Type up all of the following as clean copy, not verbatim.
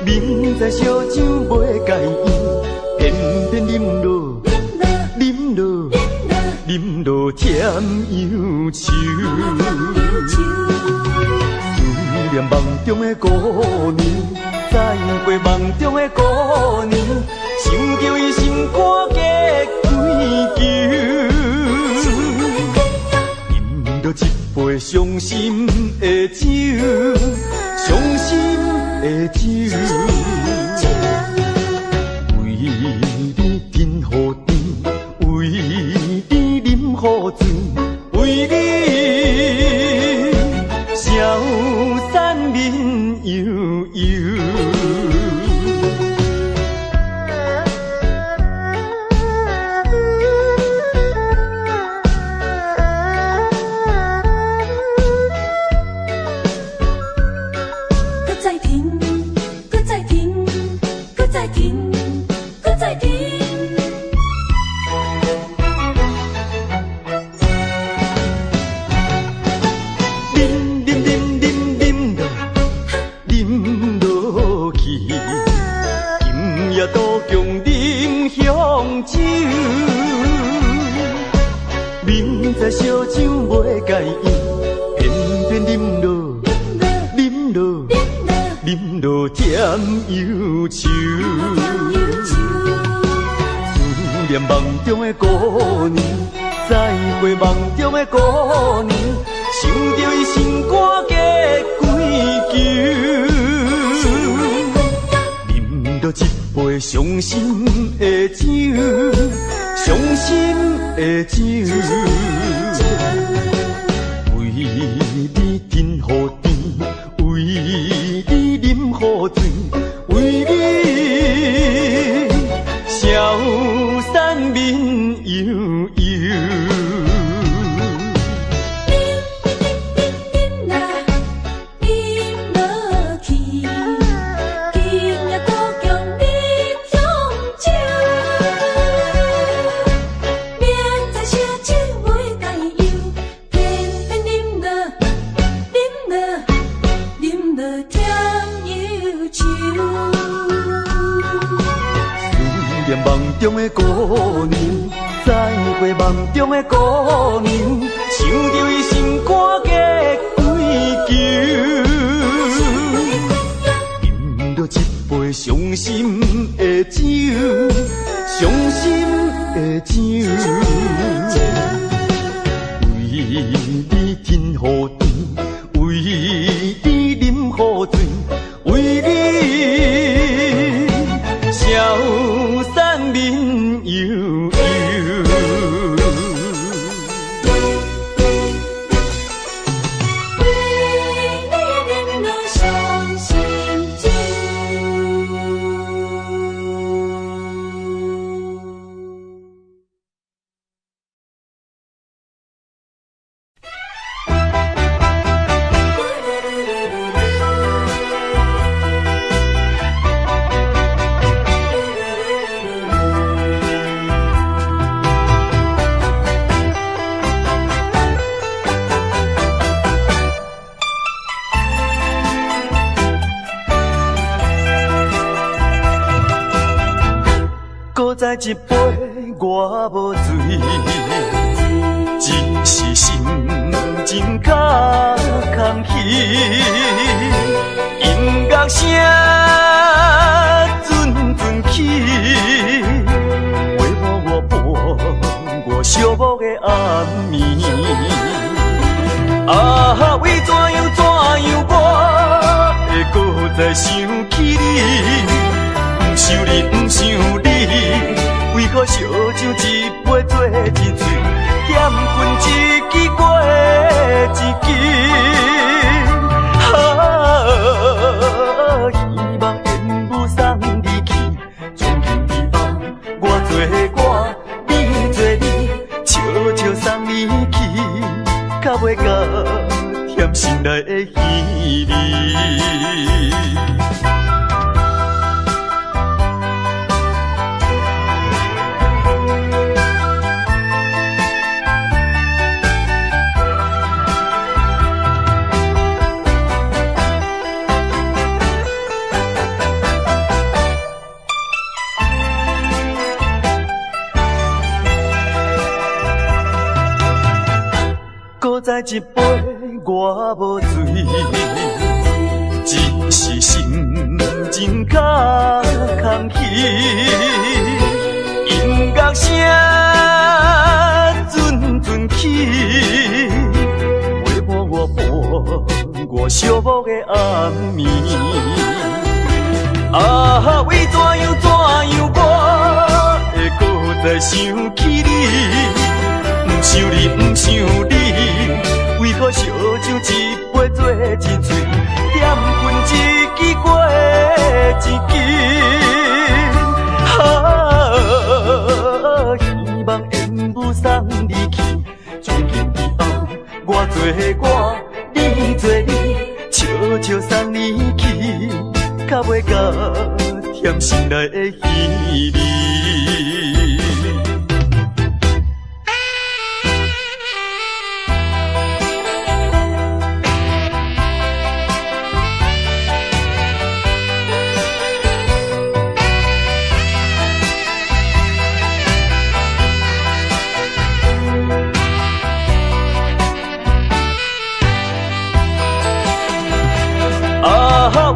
明知烧酒袂解药，偏偏饮落，饮落，饮落添忧愁。思念梦中的姑娘，再过梦中的姑娘，想叫伊心肝结归球。饮着一杯伤心的酒，伤心的酒。为你饮好甜，为你饮好醉，为你消散面悠悠。明知烧酒袂解药，偏偏饮落，饮落，饮落添忧愁。思念梦中的姑娘，再过梦中的姑娘，想着伊心肝结归球。饮着一杯伤心的酒，伤心的酒。为你饮好甜，为你饮好醉，为你消散面悠悠。梦中的姑娘，再过梦中的姑娘，想着伊心肝结归球。饮着一杯伤心的酒，伤心的酒。为你饮好甜，为你饮好醉，为你消散面悠悠。再一杯我无醉，只是心情较空虚。音乐声阵阵起，陪伴我伴我寂寞的暗暝。啊，为怎样我会搁再想起你？不想你，不想你，为何烧酒一杯做一醉，嫌分一支过一支。希望烟雾送你去，从今以后我做我，你做你，悄悄送你去，较袂甲甜心内的稀微。知一杯我无醉，只是心情较空虚。音乐声阵阵起，陪伴我伴我寂寞的暗暝。啊，为怎样我会搁再想起你？不想你，不想你，为何烧酒一杯做一醉，点分一支过一支。希望缘不送你去，从今以后我做我，你做你，悄悄送你去，较袂甲甜心内的稀微。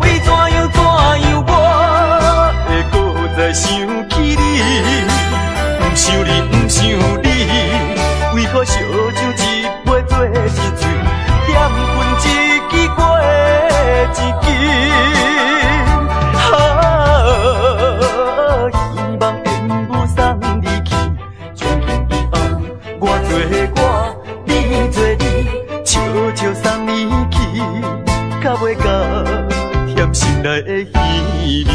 为怎样我会搁再想起你？不想你，不想你，为何烧酒一杯做一醉，点分一支过一支。希望缘不送你去，从今以后我做我，你做你，悄悄送你去，较袂甲心内的稀微。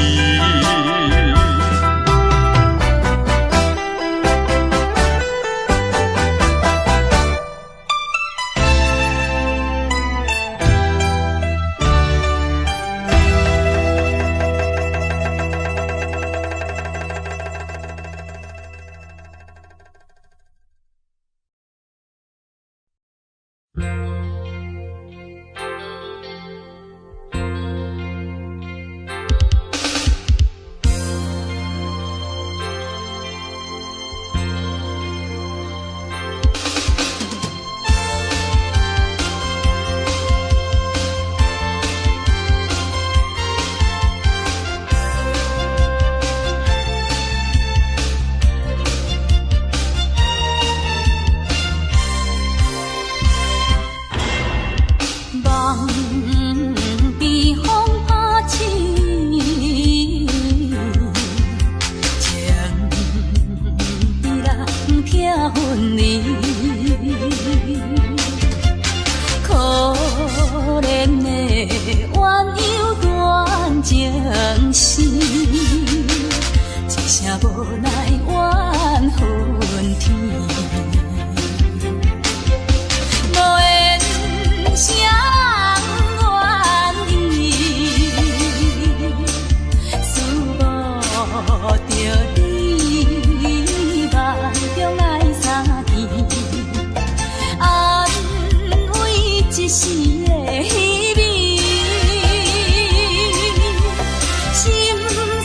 心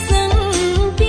酸悲。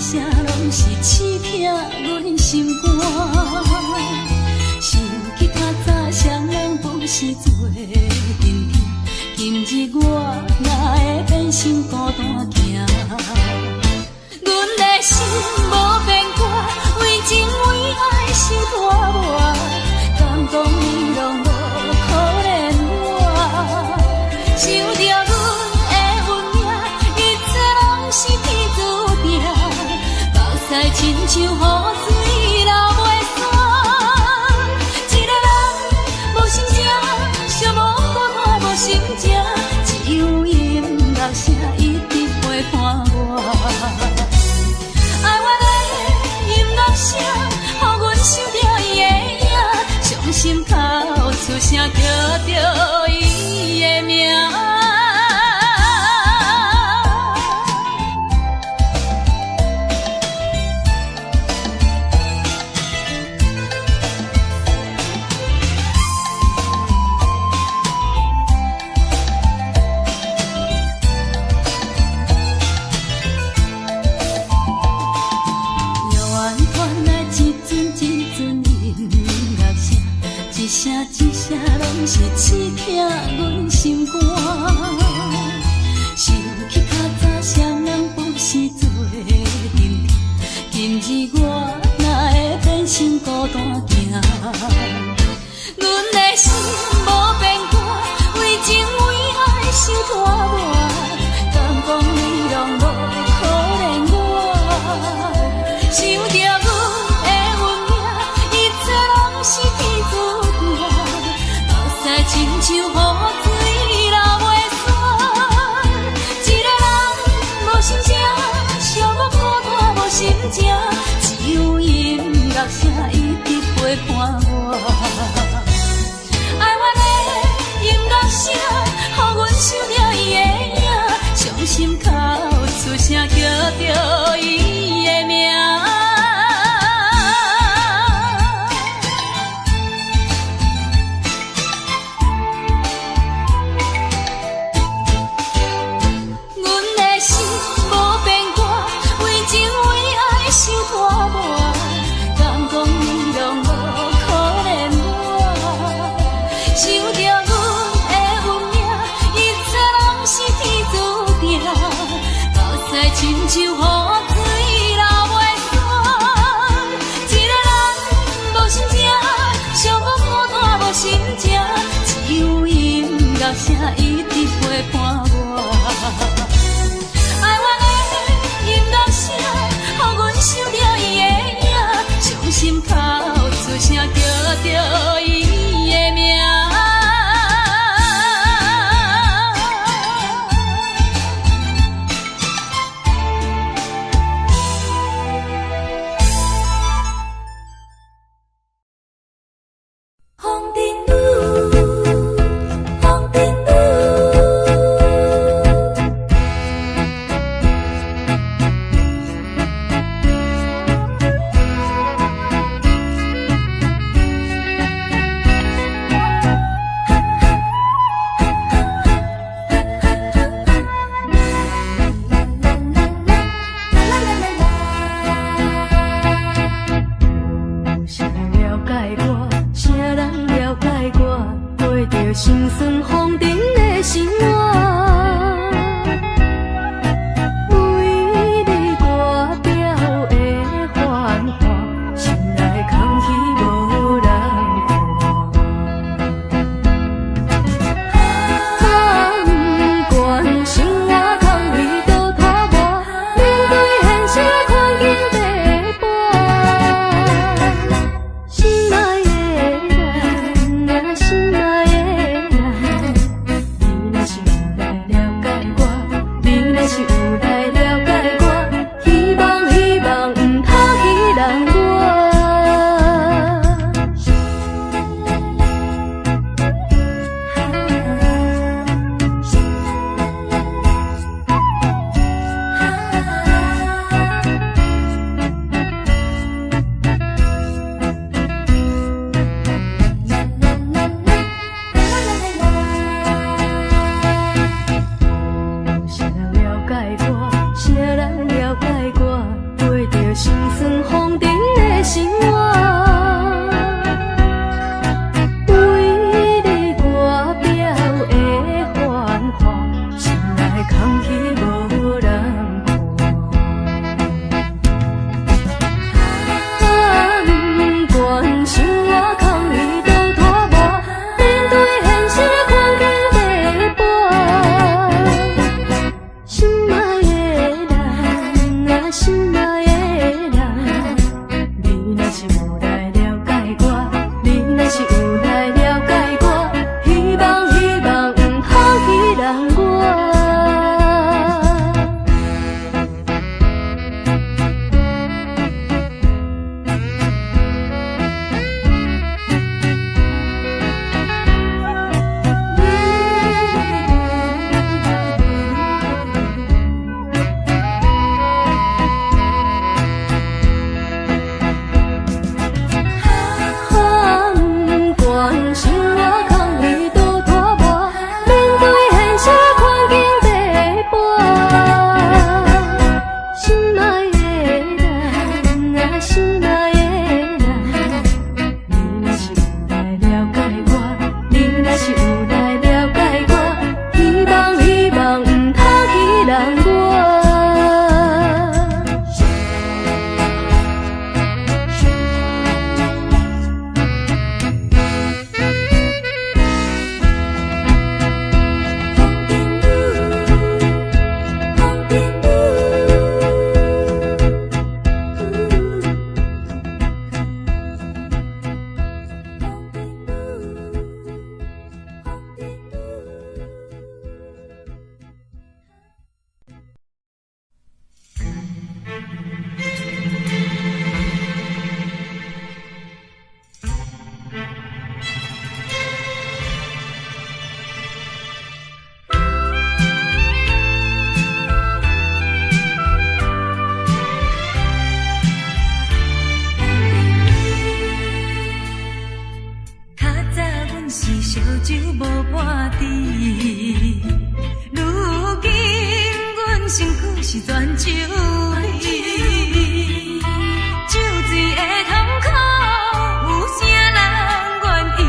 声拢是刺痛阮心肝。想起较早双人不是做阵阵，今日我哪会变成孤单行？阮的心无变卦，为情为爱受拖磨，敢讲你拢无可怜我？想着阮的运命，一切拢是天注定，目屎亲像雨水流袂散。一个人无心情，寂寞孤单无心情，只有音乐声一直陪伴我。爱我的音乐声，予阮想着伊的影，伤心哭出声叫着伊的名。一声一声拢是刺痛阮心肝，想起较早双人不是做阵，今日我哪会变成孤单行？阮的心无变卦，为情为爱受拖磨，敢讲你拢无可怜我？想着阮的运命，一切拢是天注定。亲像雨水流袂散，一个人无心情，寂寞孤单无心情，只有音乐声一直陪伴我。爱我的音乐声，予阮想着伊的影，伤心哭出声叫着伊的名。亲像雨水流袂散，一个人无心情，寂寞孤单无心情，只有音乐声一直陪伴我。爱我的音乐声，予阮想着伊的影，伤心哭出声叫着伊的名。心酸风尘的生活，为你割掉的繁华，心内空虚无人看。不管生活空虚多拖磨，面对现实困境地伴。心爱的人啊，心爱的人。着心酸风尘的生活。为你外表的繁华，心内空虚无人看。不管生活空虚多拖磨，面对现实环境地搬。心爱的人啊，心爱的人，你若是有来了解我，你若是有来了解我，希望不通去人我。不管生活空虚多拖磨，面对现实环境地搬。心爱的人啊，心爱的人，你若是有来了解我，你若是有来了解我，希望不通去人我。较早阮是烧酒无半滴，如今阮身躯是全酒味。酒醉的痛苦，有啥人愿意？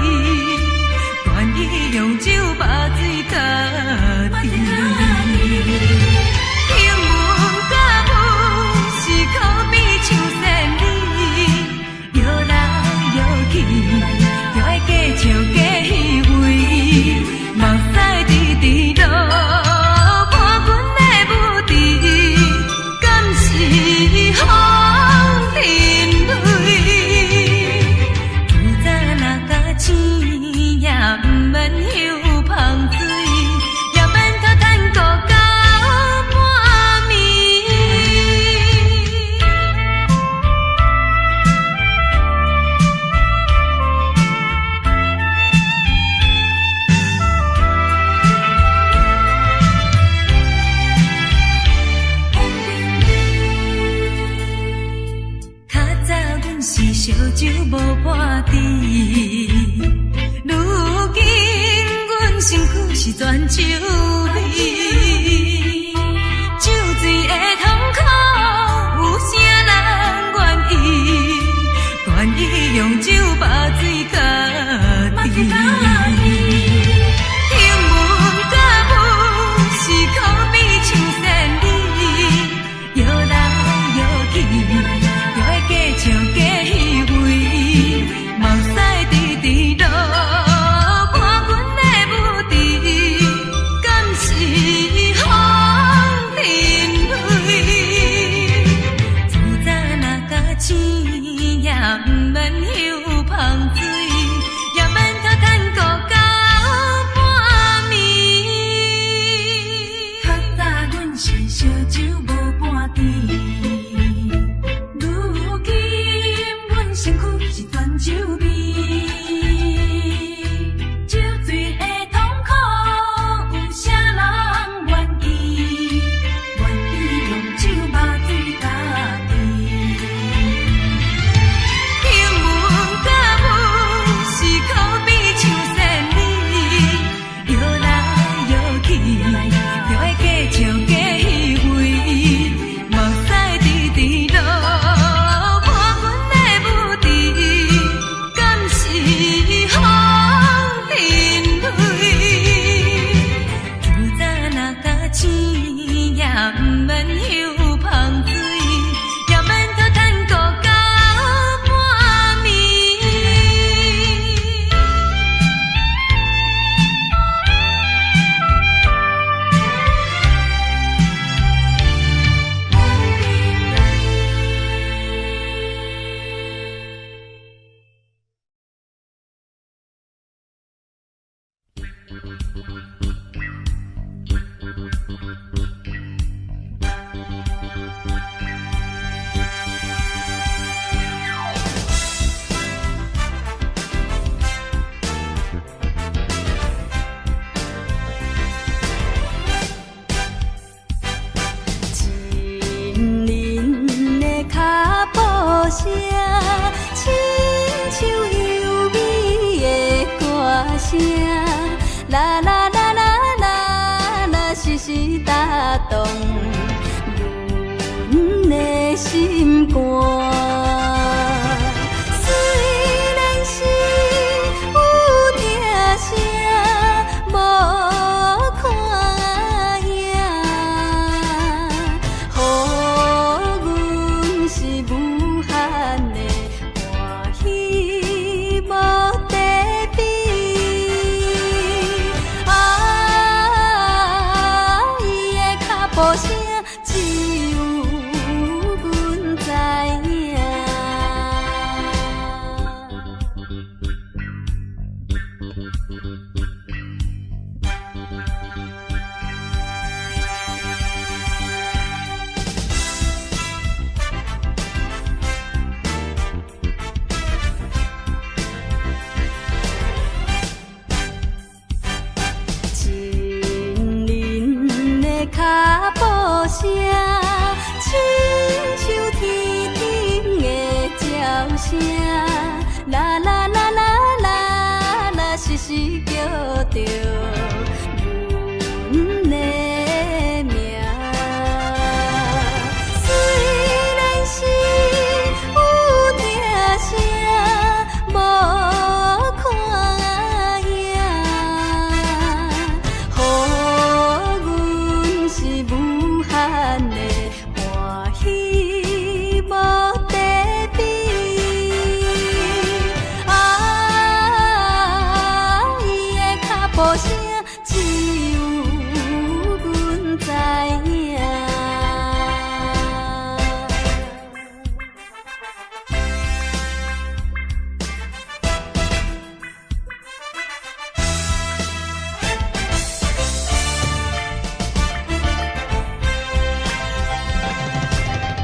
愿意用酒把水甲治。英文甲舞是可比唱旋律，摇来摇去。就爱假笑假虚伪，目屎直直落，伴阮的舞池，敢是风尘泪？自早若甲醒，也毋免休芳水，也免搁趁顾到半暝。较早阮是烧酒无半滴，如今阮身躯是全酒味。酒醉的痛苦，有啥人愿意？愿意用酒把水甲治。英文甲舞是可比唱旋律，摇来摇去，就爱假笑假虚伪，目屎直直落，伴阮的舞池，敢是风尘泪？自早若甲醒，也毋免休芳水，也免搁趁顾到半暝。较早阮是烧酒无半滴，如今阮身躯是全酒味。酒醉的痛苦，有啥人愿意？愿意用酒把水甲治。英文甲舞是可比唱旋律，摇来摇去，就爱假笑假虚伪，目屎直直落。声，亲像优美的歌声，啦啦啦啦啦啦，时时打动阮的心肝。虽然是有定声，无看影，予阮是无限的欢喜无地比。伊的脚步声，只有阮知影。亲人的脚步声，亲像天顶的鸟声，啦啦啦啦啦啦，时时叫着阮的名。虽然是有定声，无看影，予阮是无限的欢喜无地比。伊的脚步声，只有阮知影。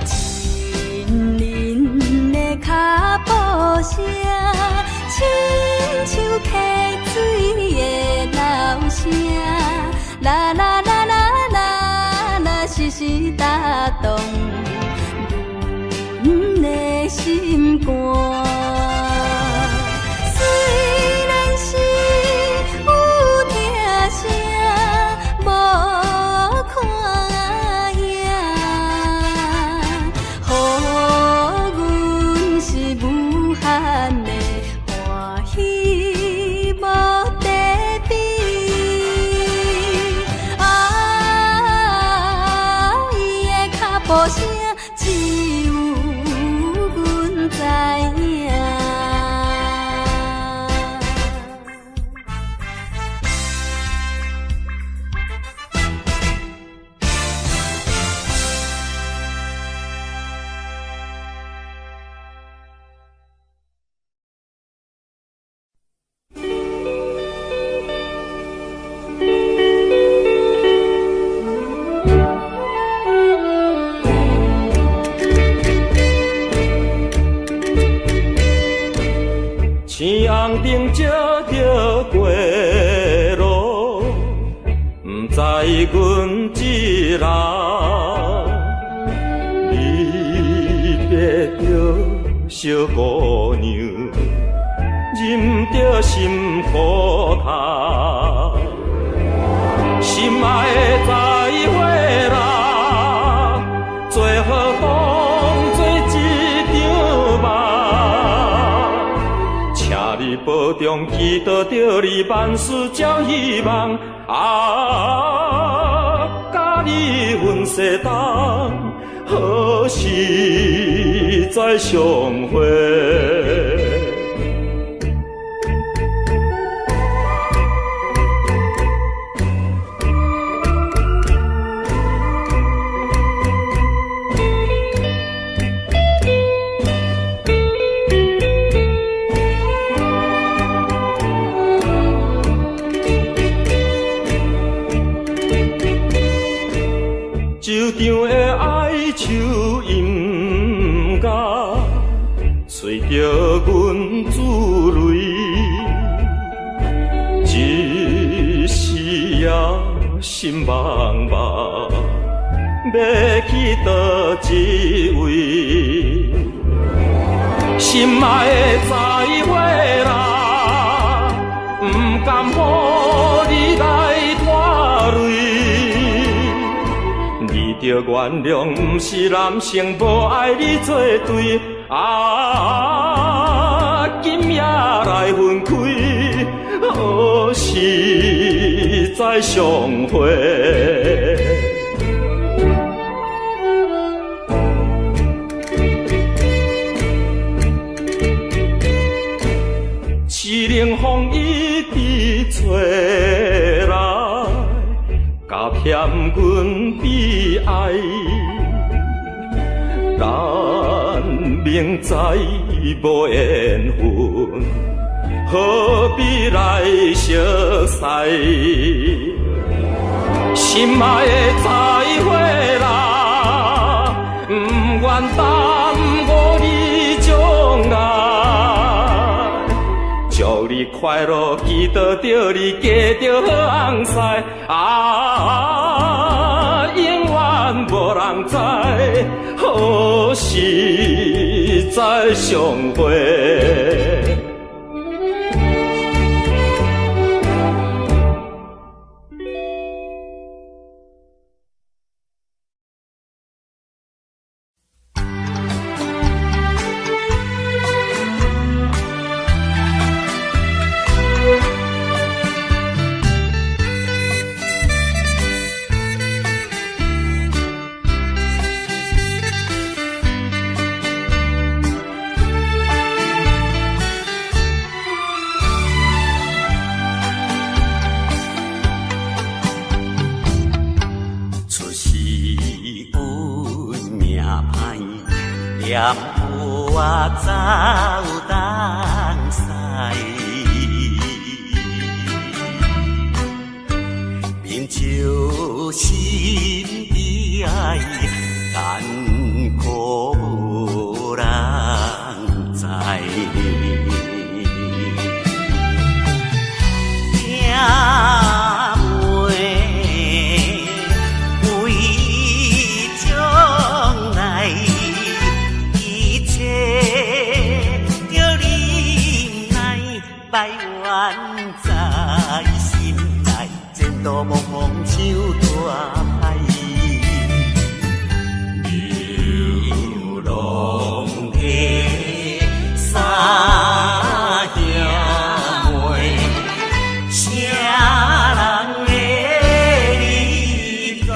亲人的脚步声，亲像溪水的流声，啦啦啦啦啦啦，时时打动阮的心肝。虽然是有定声，无看影，予阮是无限的欢喜无地比。伊的脚步声，只有阮知影。青红灯照着过路，不知阮一人离别着小姑娘，忍着心苦痛，心爱的再会啦，最好当作一场梦。请你保重，祈祷着你万事照希望。甲你阮世当，何时再相会？随着阮自泪，一时也心茫茫，要去倒一位？心爱的再会啦，不甘予你来拖累。你着原谅，不是男生无爱你作对。今夜来分开，何时再相会？凄冷风一直吹来，加添阮悲哀。咱明知无缘分，何必来相识？心爱的再会啦，不愿耽误你将来。祝你快乐，祈祷着你嫁着好翁婿。永远无人知，何时再相会？念有我走东西，面照心悲哀，艰苦无人知。百怨在心内，前途茫茫像大海。流浪的三兄妹，啥人会理解？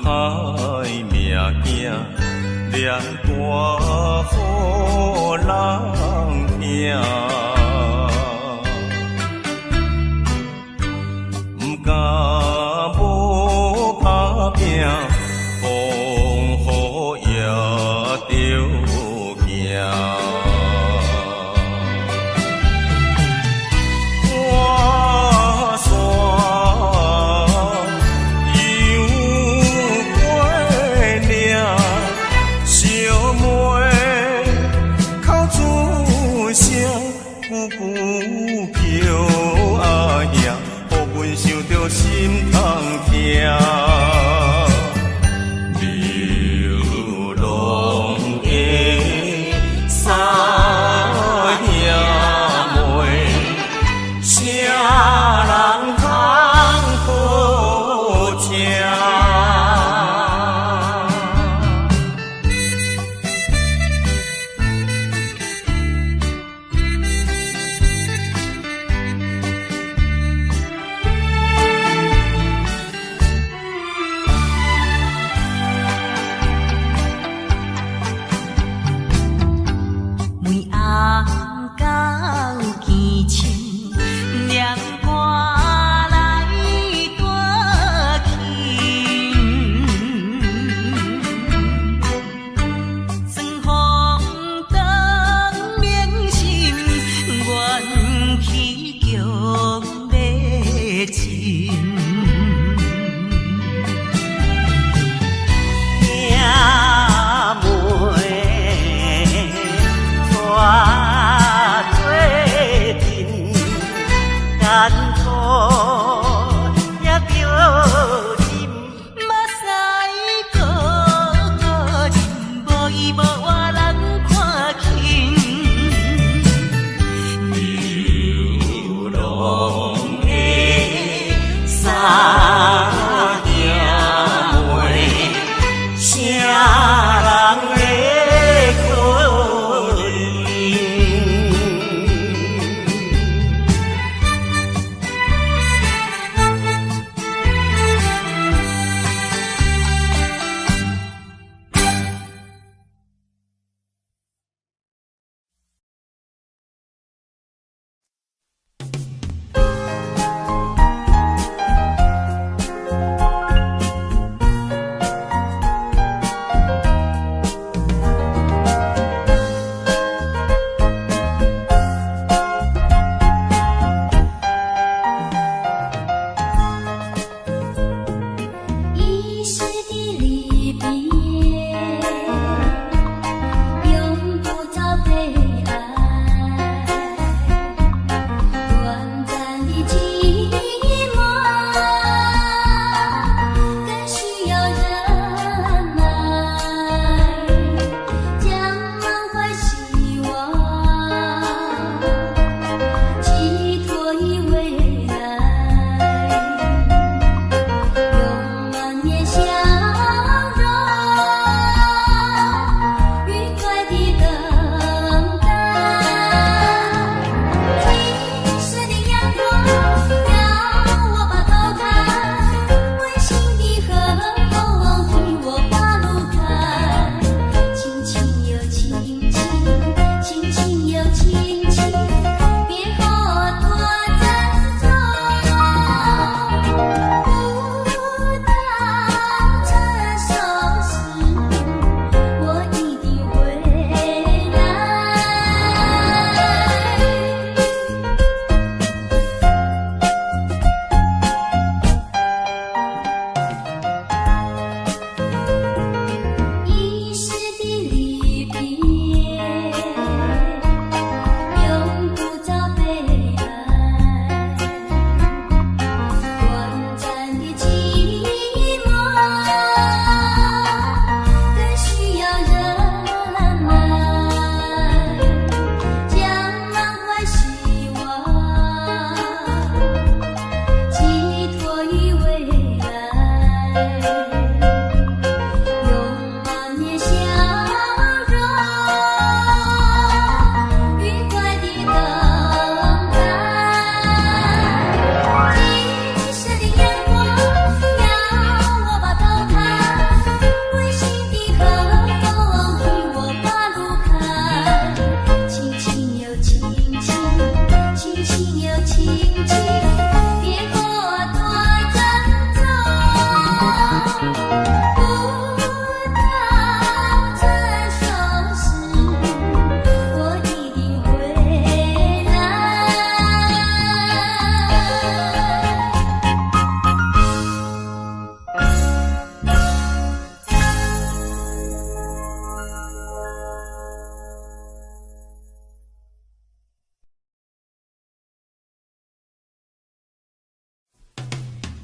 歹命囝，连大好人听，不敢无打拼，风雨也着行。心痛痛，流浪的三兄妹，啥人通好听？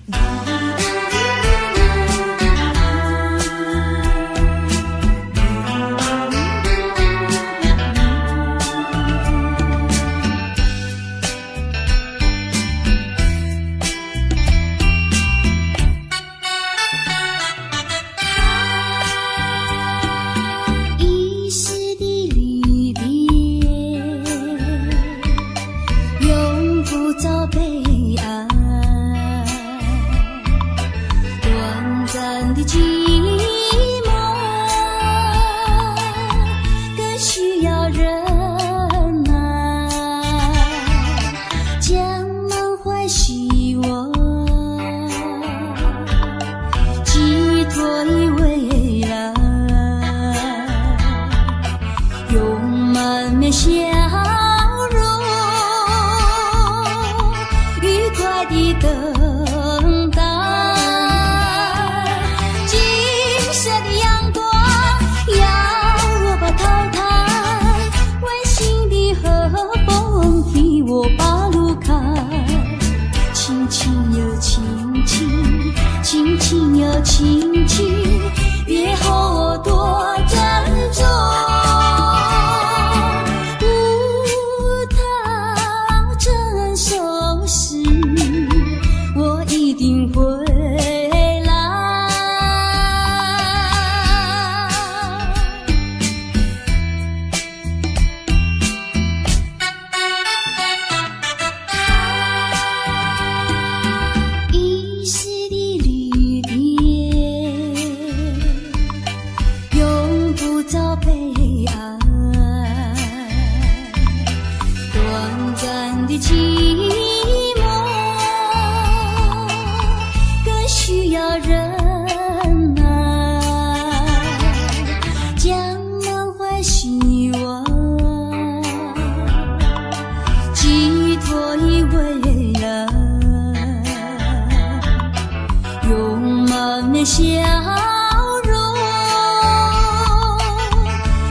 遗失的离别，永不遭悲哀。短暂的寂寞，更需要忍耐。将满怀希望，寄托于未来。用满面笑容，愉快地等待。金色的阳光要我把淘汰，温馨的和风替我把路开。轻轻又轻轻，轻轻又轻轻，别后我多珍重。无他承受时，我一定回来。遗失的离别，永不遭悲哀。短暂的寂寞，更需要忍耐。将满怀希望，寄托于未来。用满面笑容，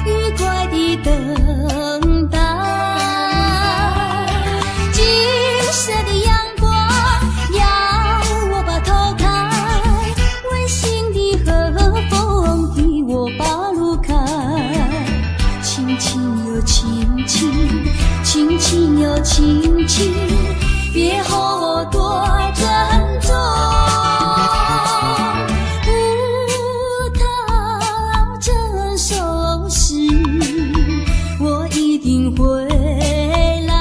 愉快地等待。金色的阳光要我把头抬，温馨的和风替我把路开。轻轻又轻轻，轻轻又轻轻，别后我多珍重。无他承受时，我一定回来。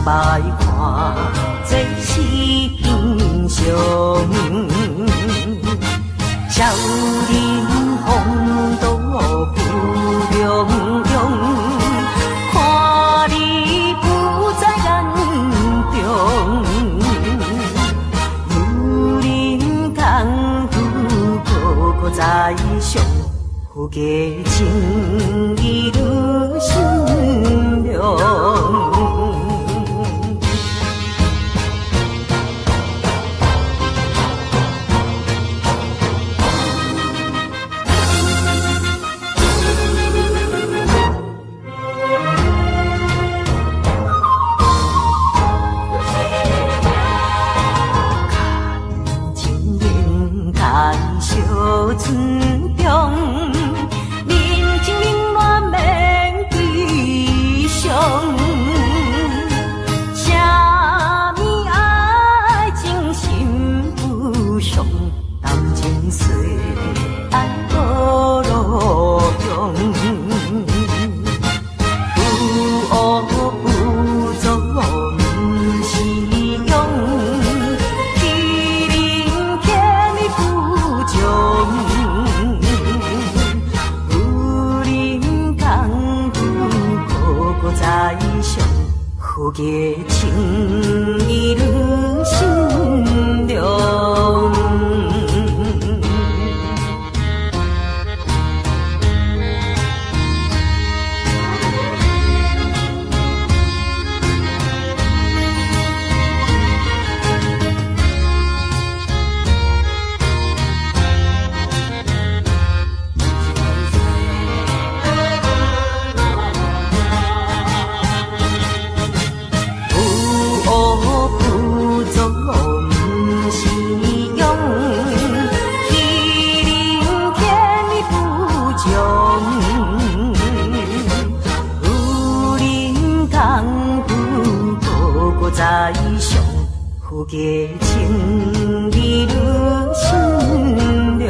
摆看这是英雄，少年风度不中庸，看你不在眼中，女人功夫个在上，有价情义愈心凉。村中，民情在上，好个情意愈心凉。在上，好个情意愈心凉。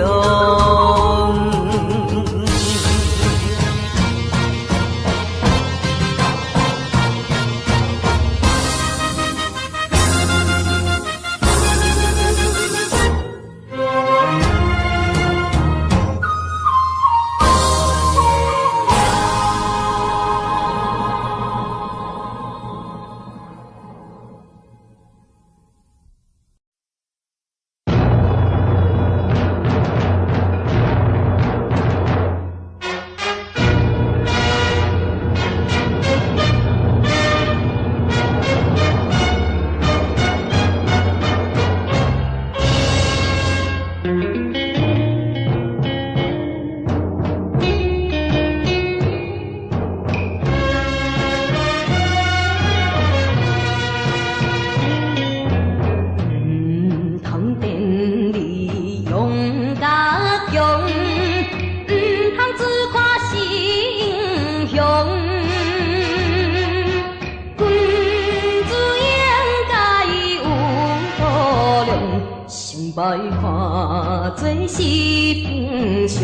摆看做是平常，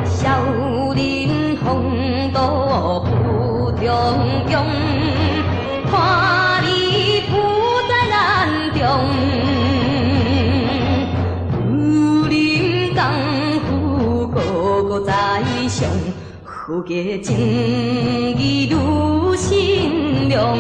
少林风度不中庸，看你不在咱中，武林功夫个在上，好个情义愈心凉。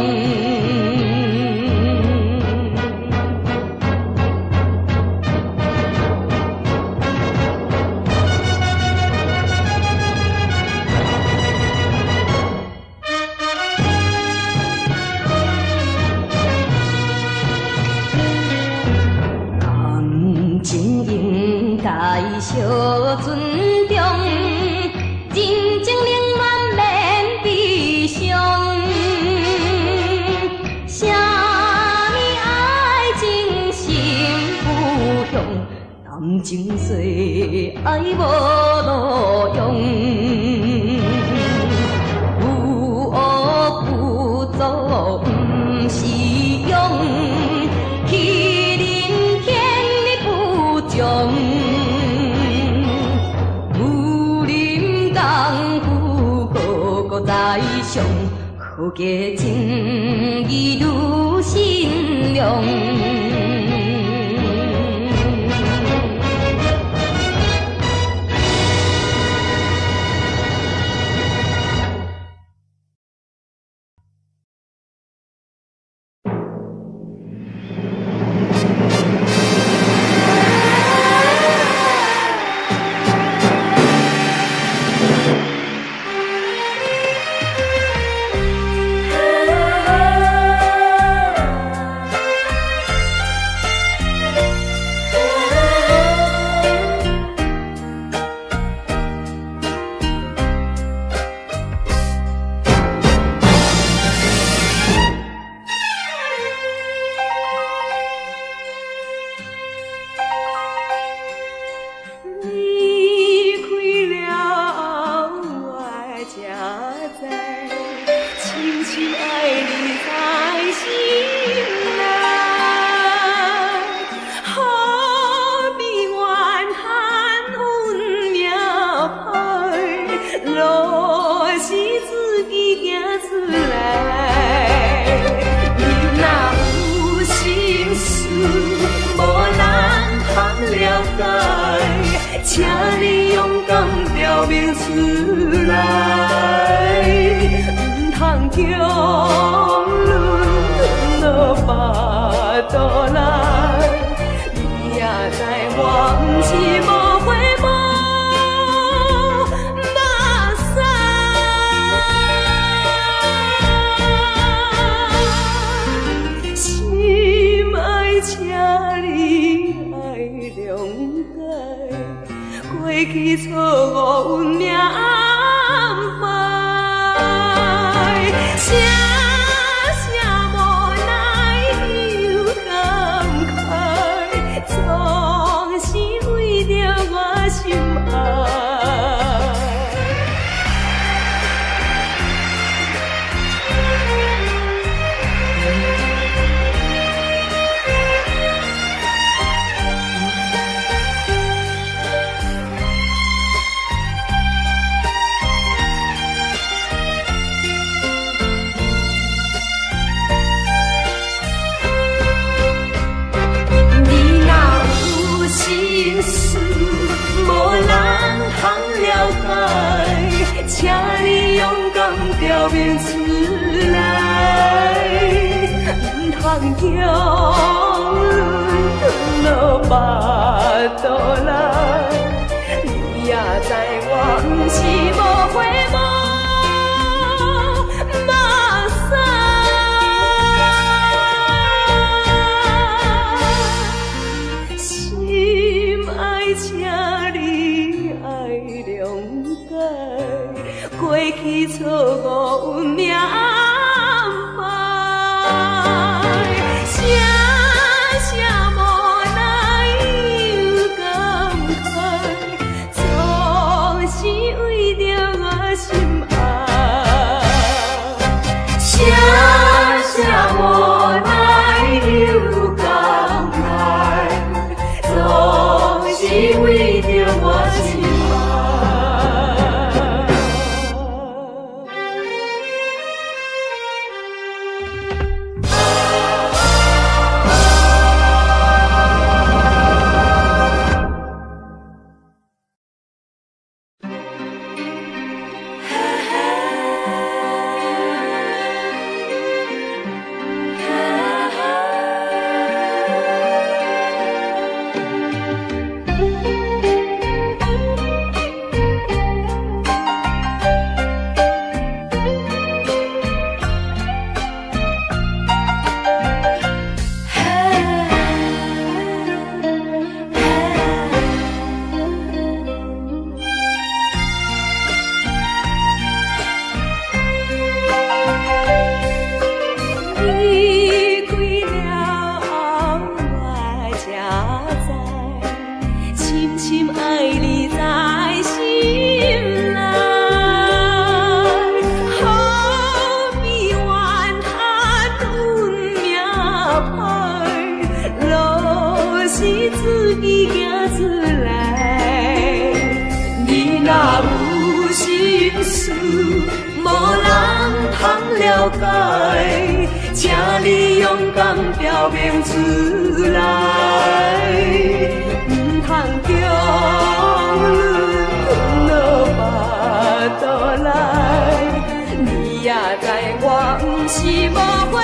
小尊重，真情冷暖免悲伤。啥物爱情心不向，谈情说爱无路用。有恶不作不是勇，欺人骗你不忠。在上，好个情义愈心凉。请你勇敢表明出来。强轮落巴肚内，你也知我不是无花无心爱请你爱谅解，过去错误运命安排，声声无奈又感慨，总是为着我心爱。请你勇敢表明出来，唔通强轮落巴肚内。你也知我不是无花无心爱请你爱谅解，过去错误运命安排，声声无奈又感慨，总是为着我心爱，声声无奈又感慨，总是为着我心爱。请你勇敢表明出来，唔通强轮落巴肚内。你也知我不是无花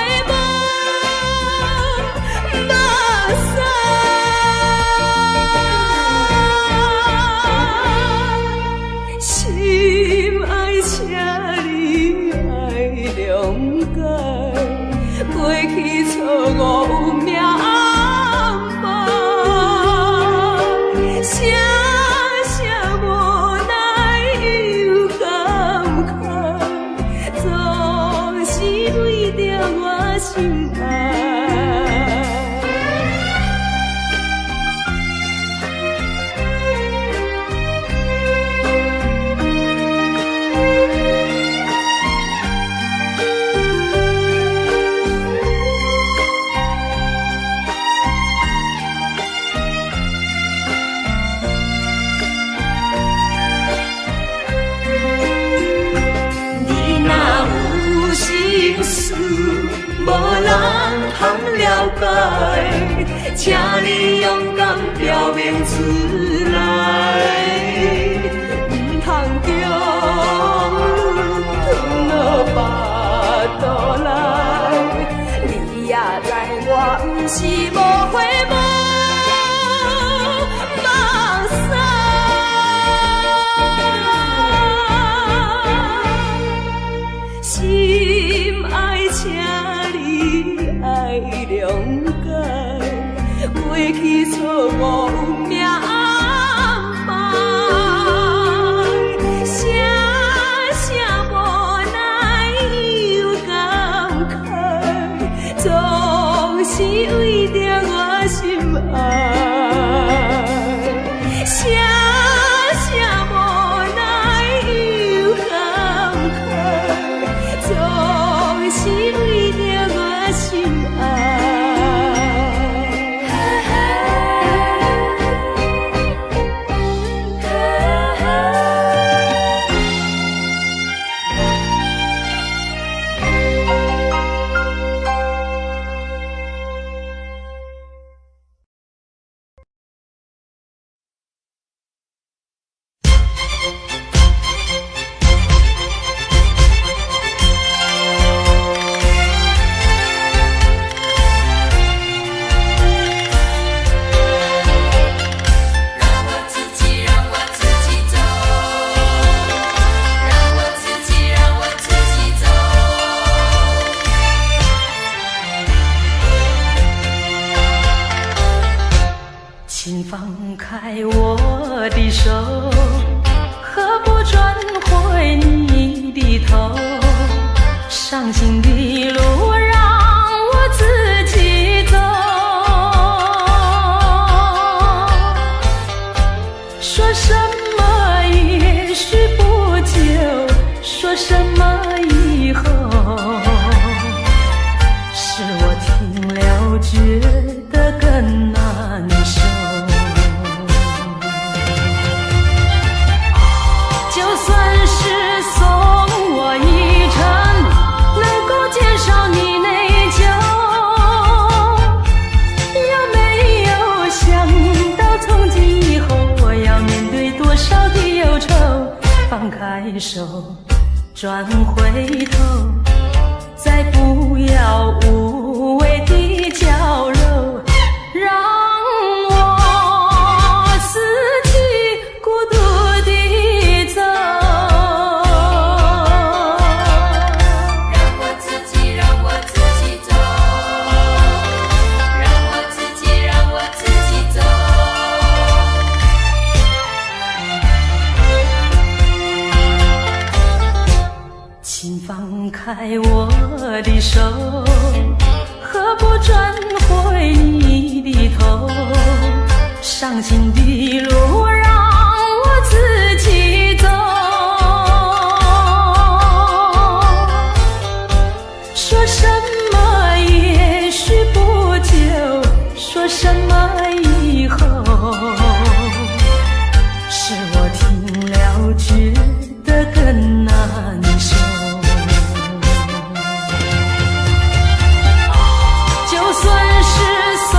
无心爱请你爱谅解，过去错误运命安排，声声无奈又感慨，总是为着我心爱。无人通了解，请你勇敢表明出来，唔通强轮落巴是无花无目屎。心爱，请你爱谅解，袂去错误运命安排。声声无奈又感慨，总是为着我心爱。声声无奈又感慨，总是为着我心爱。请放开我的手，何不转回你的头？伤心的路让我自己走。说什么也许不久，说什么以后，是我听了觉得更难受。就算是送我一程，能够减少你内疚，有没有想到从今以后我要面对多少的忧愁？放开手，转回头，再不要无谓的交流，让我自己孤独地走。让我自己走，让我自己走。请放开我的手，何不转回你的头？伤心的路让我自己走。说什么也许不久，说什么以后，是我听了觉得更难受。就算是送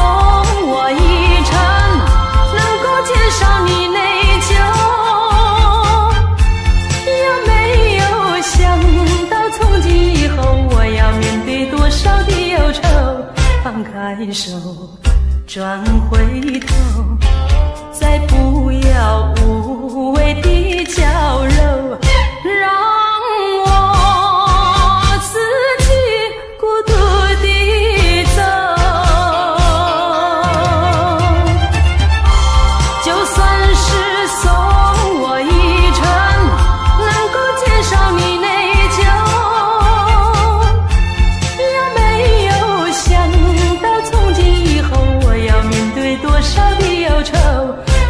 我一程，能够减少你内疚，有没有想到从今以后我要面对多少的忧愁？放开手，转回头，再不要无谓的交流，让我自己孤独地走。就算是送我一程，能够减少你内疚，有没有想到从今以后我要面对多少的忧愁？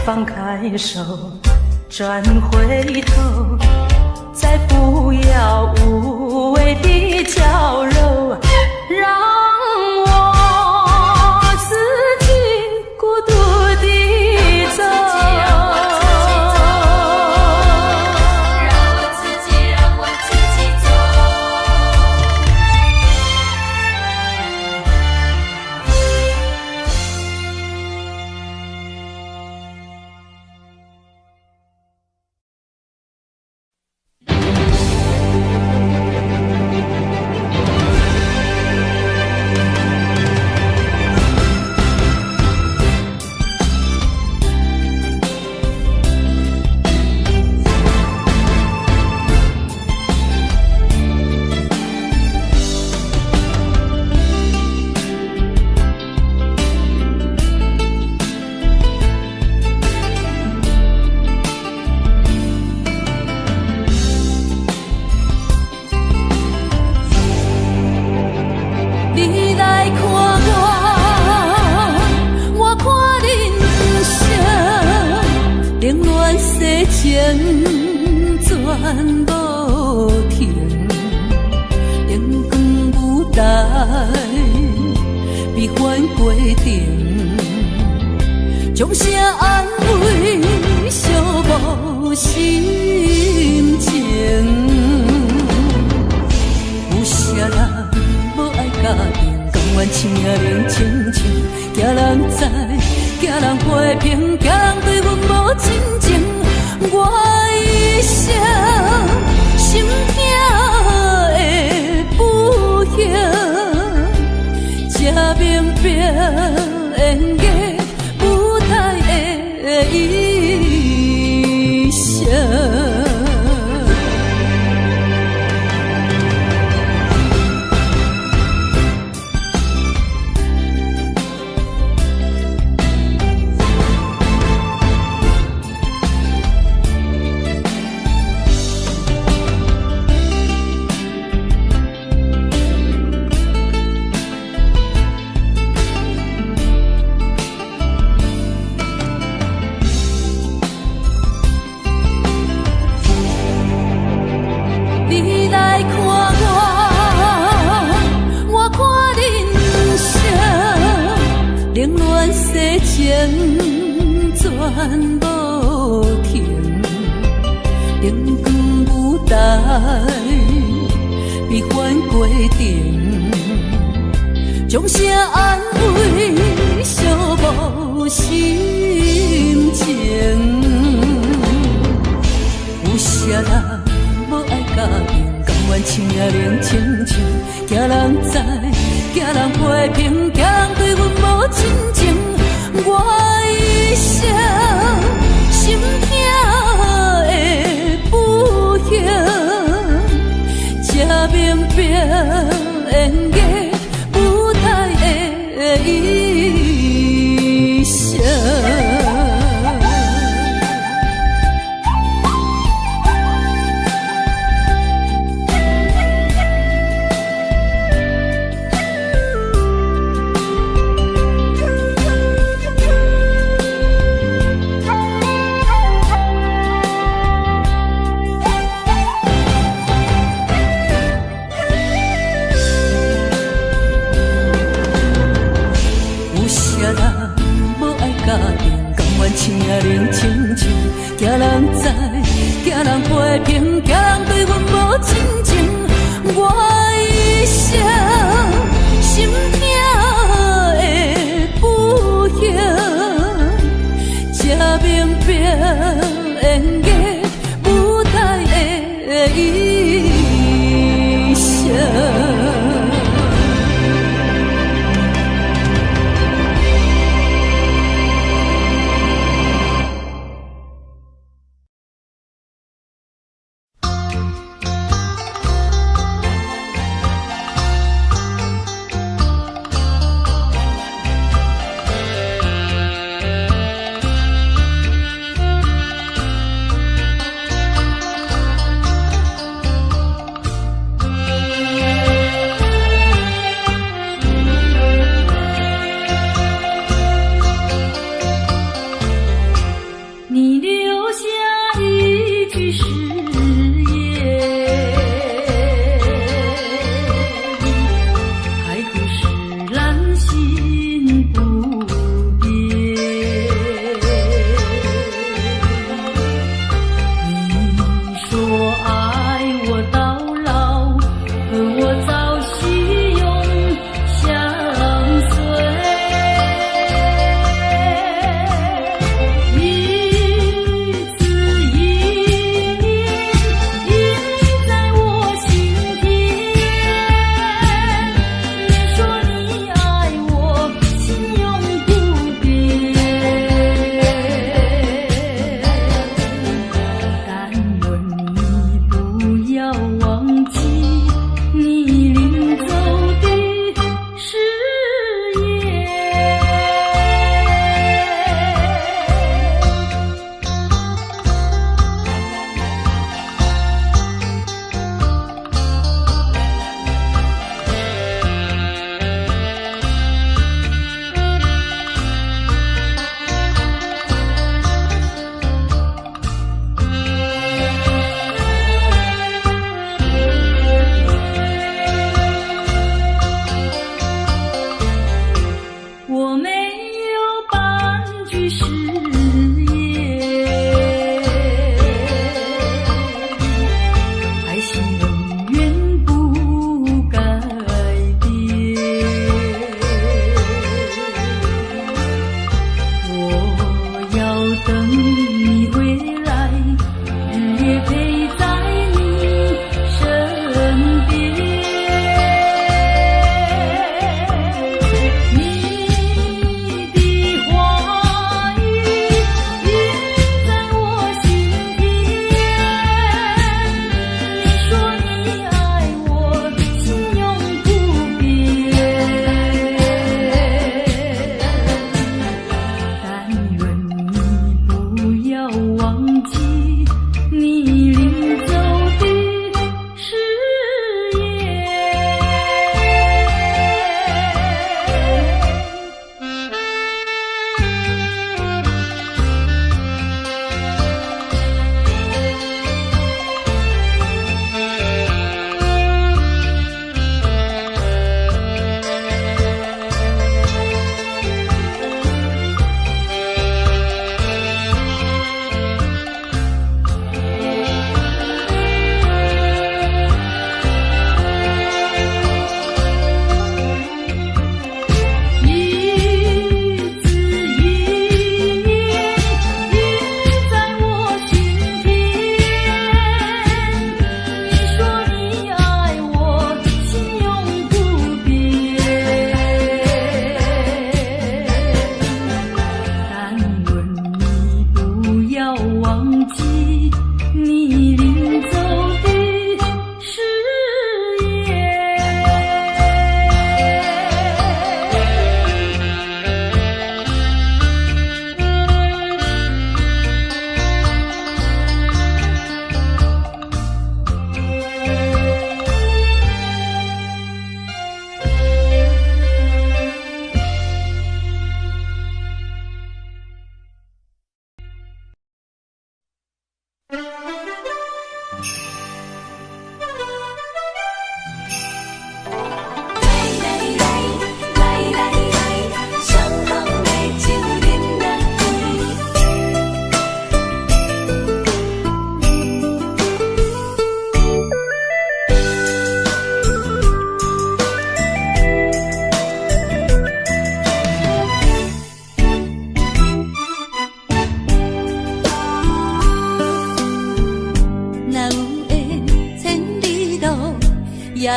放开手，转回头，再不要无谓的交流，让我自己孤独地走。让我自己走。无停，灯光舞台悲欢过程，将声安慰寂寞心情。有啥人无爱家庭，甘愿清零清清，惊人知，惊人批评，惊人对阮无真情。我一生心痛的不幸，这明白演艺舞台的医生。全无停，灯光舞台悲欢过程，将声安慰寂寞心情。有啥人无爱家庭，甘愿清零清清，惊人知，惊人批评，惊人对阮无真情。我一生心痛的不幸，这明白演艺舞台的医生。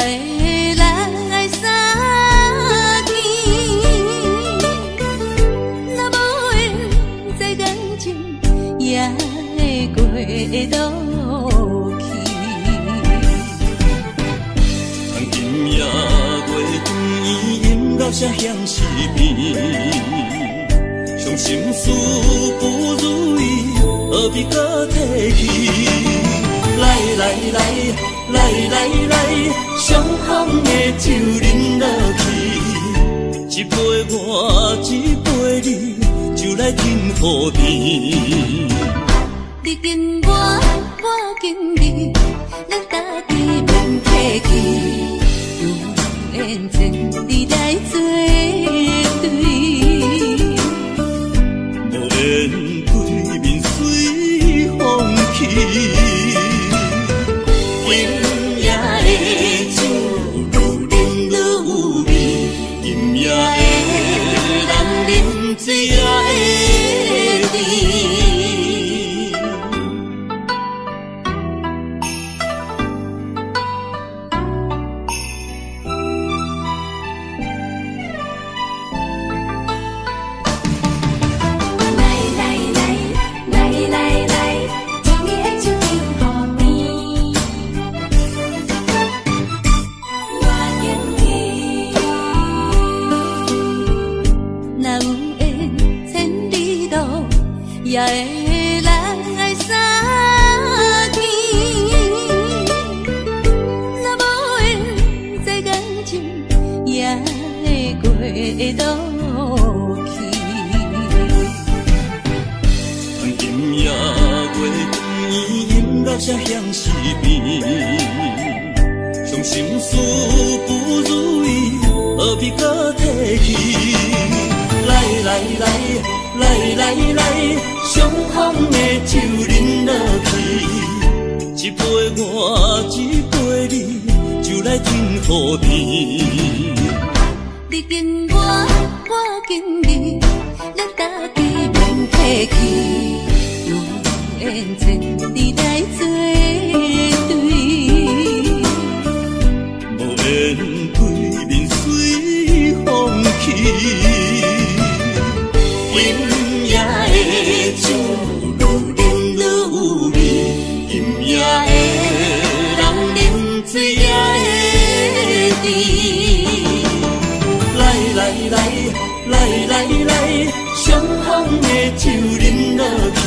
会来相见，若无缘在感情，也会过渡去。从今夜月光，音乐声响时边，伤心事不如意，何必搁提起？来来来来来来，伤风的酒饮落去，一杯我，一杯你，就来甜乎甜。你跟我，我跟你，咱家己免客气，有缘千里来作对。无缘对面随风去。水也会甜。来来来来来来，将你的手丢乎边，我愿意。若有千里路，也会来相见。若无缘在感情，也会过渡去。从今夜月光，音乐声响时边，伤心事不如意，何必搁提起？来来来来来来，伤风的酒饮落去，一杯我，一杯你，就来甜乎甜。你跟我，我跟你，咱家己免客气，有缘千里来作对。无缘对面随风去。饮也会酒，愈饮愈有味，饮也会人啉，水也会甜。来来来来来来，伤风的酒饮落去，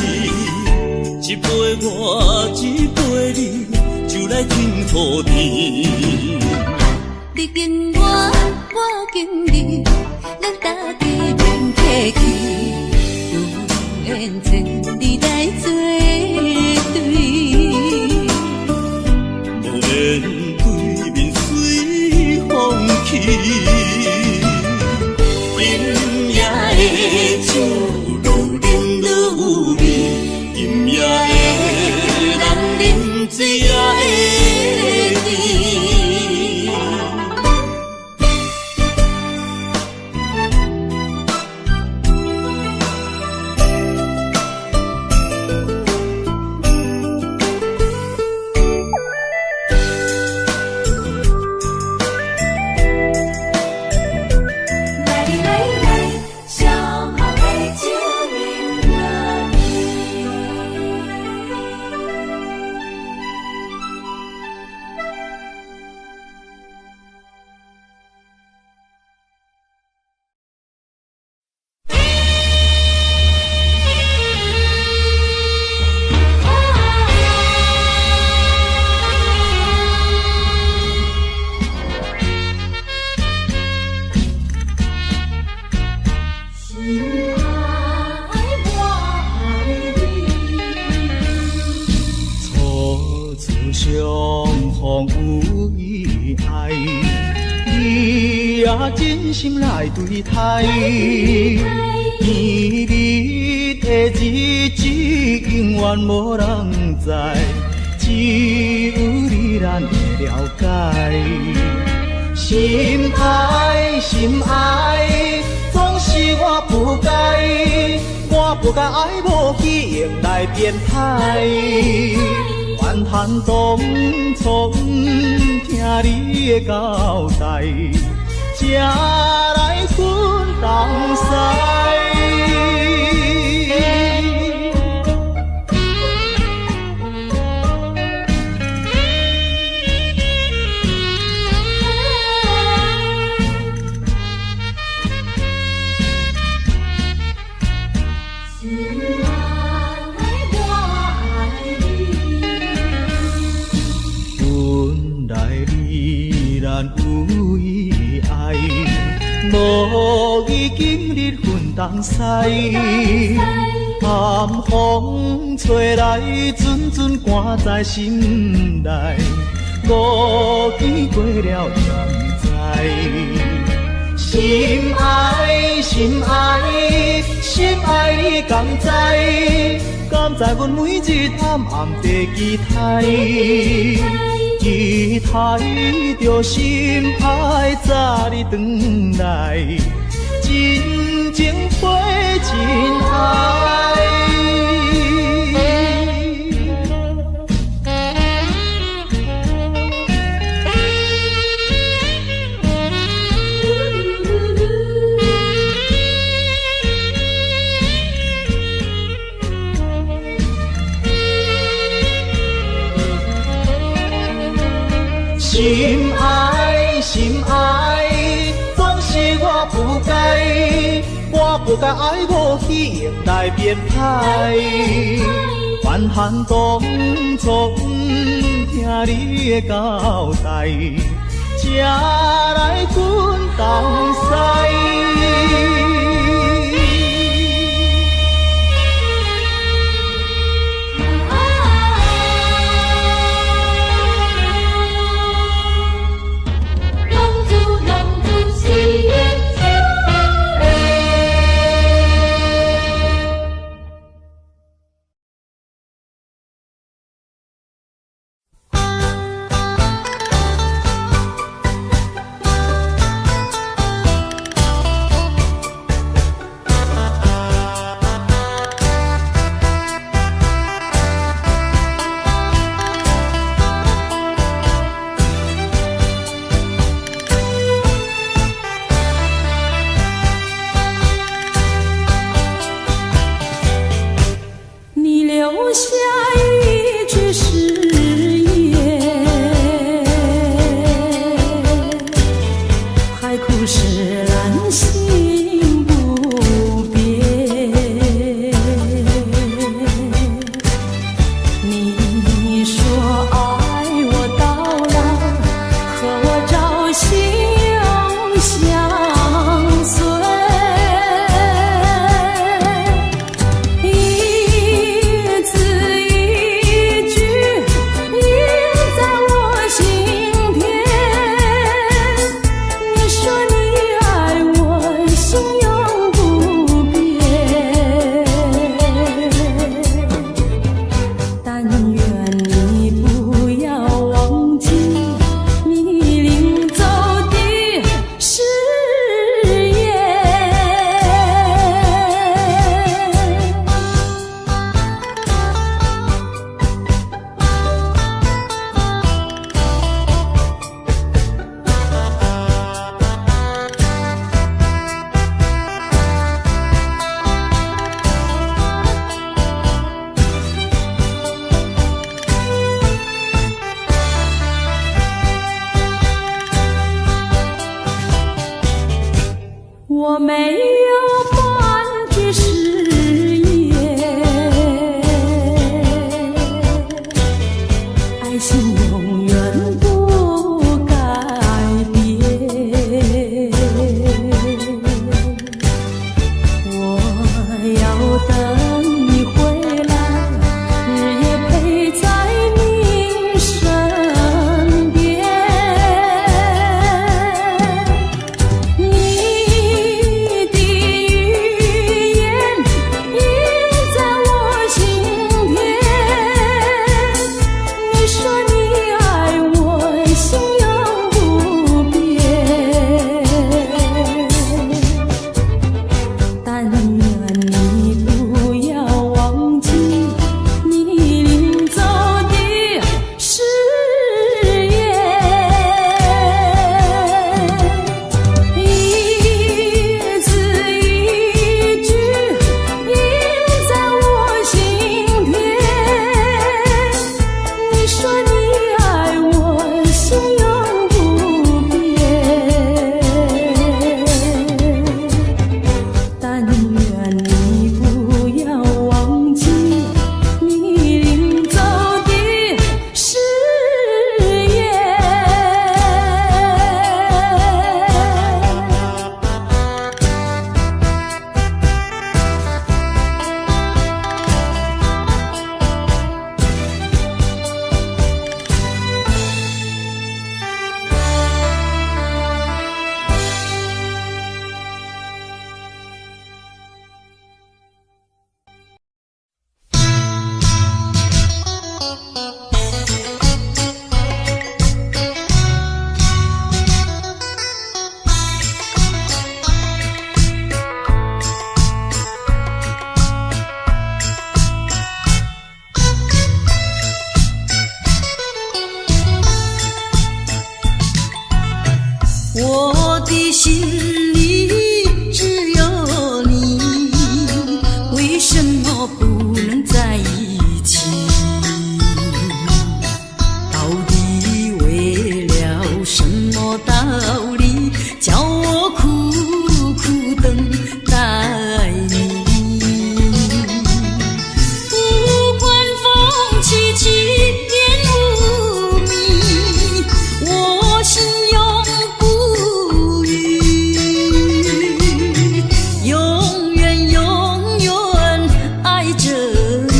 一杯我，一杯你，就来甜乎甜。你跟我，我跟你，咱家己免客气，有缘千里来作对。无缘对面随风去，饮也会酒，愈饮愈有味，饮也会人啉，水也会甜。真心来对待，甜蜜的日子永远无人知，只有你咱会了解。心爱心爱，总是我不该，我不该爱无去用来变态。怨叹当初不听你的交代，才来分东西。无意今日分东西，寒风吹来，阵阵寒在心内，无见过了现在。心爱，心爱，心爱你敢知？敢知阮每日暗暗地期待？期待着心爱早日转来，真情配真爱。心爱，心愛，總是我不該，我不該愛無去用來編排。怨恨當初不聽你的交代，才來分東西。我的心里只有你，为什么不能在一起？到底为了什么道理，叫我苦苦等待你？不管风起起，烟雾迷，我心永不渝，永远永远爱着你，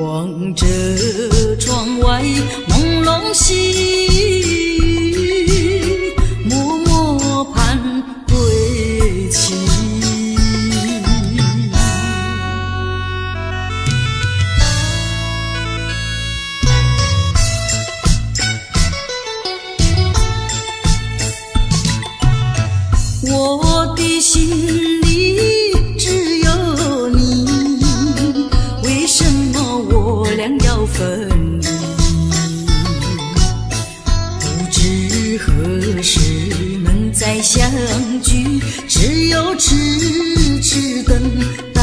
望着窗外朦胧细雨，默默盼归期。我的心里只有你，为什么我俩要分离？不知何时能再相聚，只有痴痴等待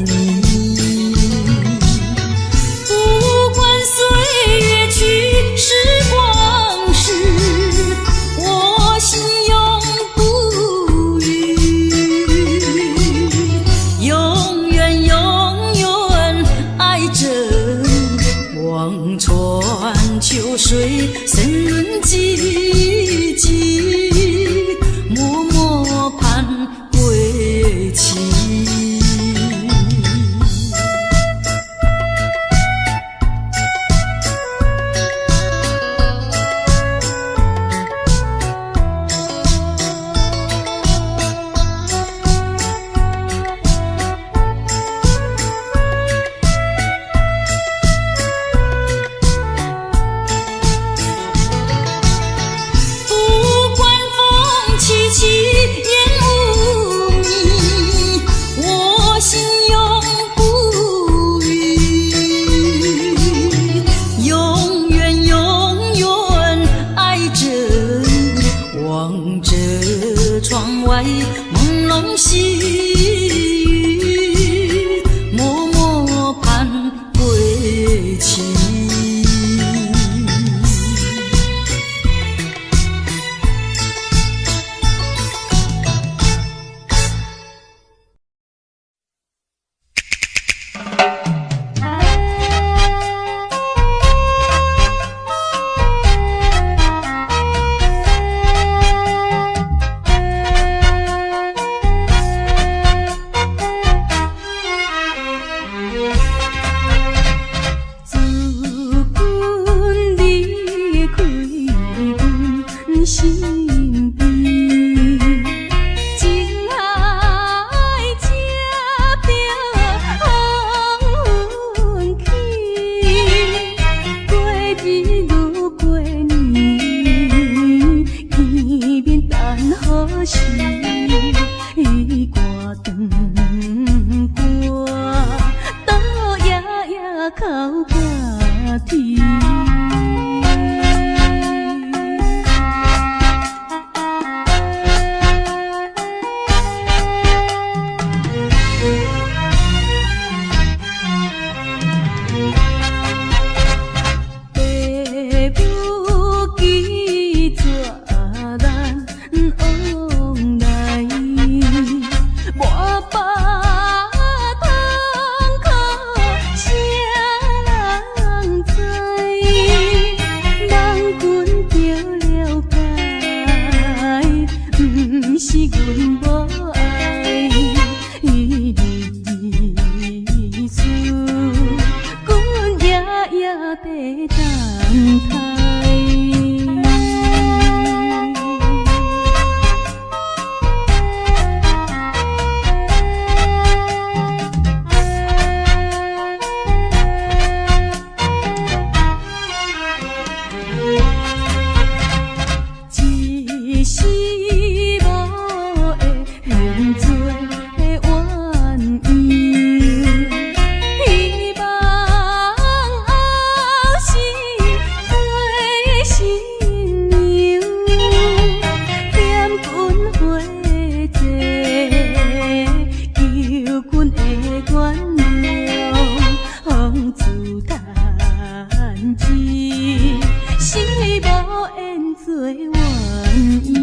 你。不管岁月去，时光逝，我心永不渝，永远永远爱着你，望穿秋水，深润寂寂，默默盼归期。不管风起起，烟雾迷，我心永不渝，永远永远爱着你，望着窗外朦胧细雨，默默盼归期。心边，情爱这条红云起，过日如过年，见面等何时？歌长歌，倒夜夜哭歌天。是阮无爱，日思，阮夜夜在等待。一时忧。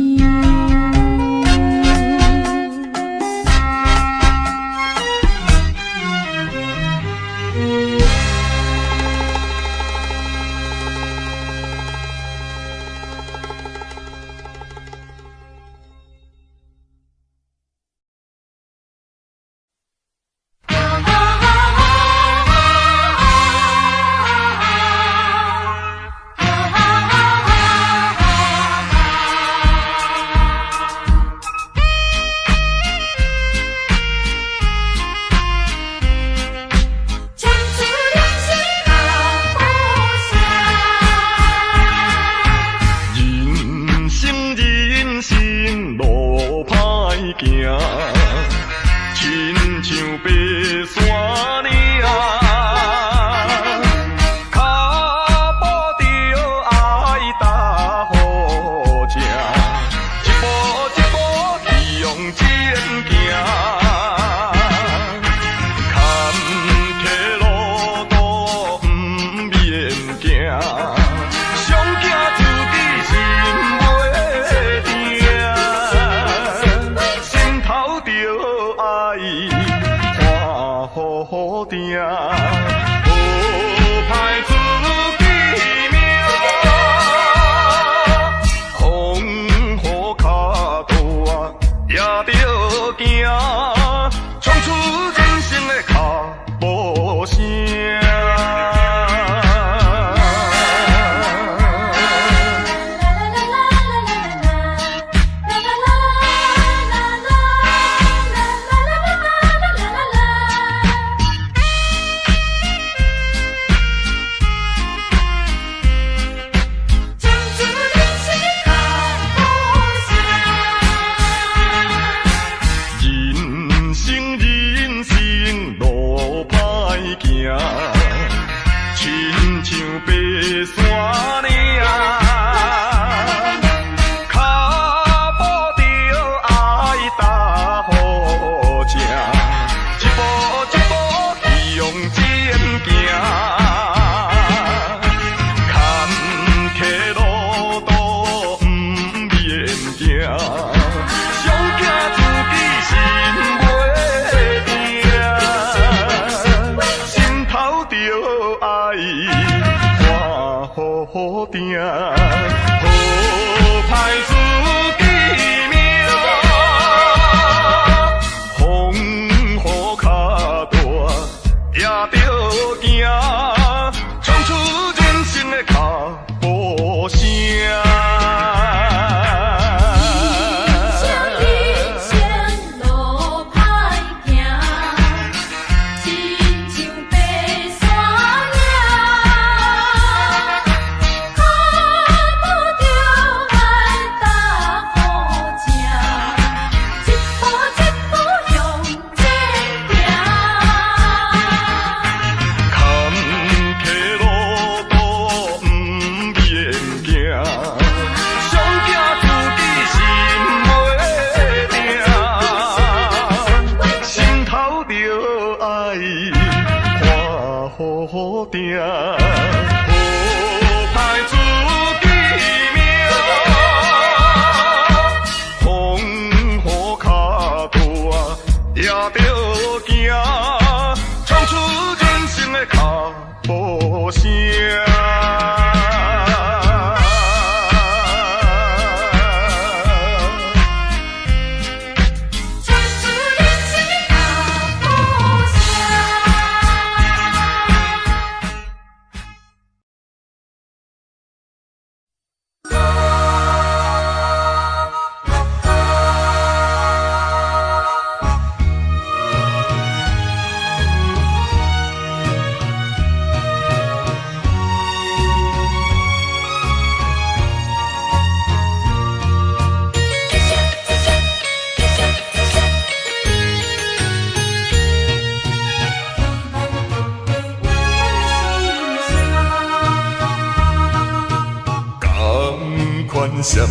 闪烁的光线，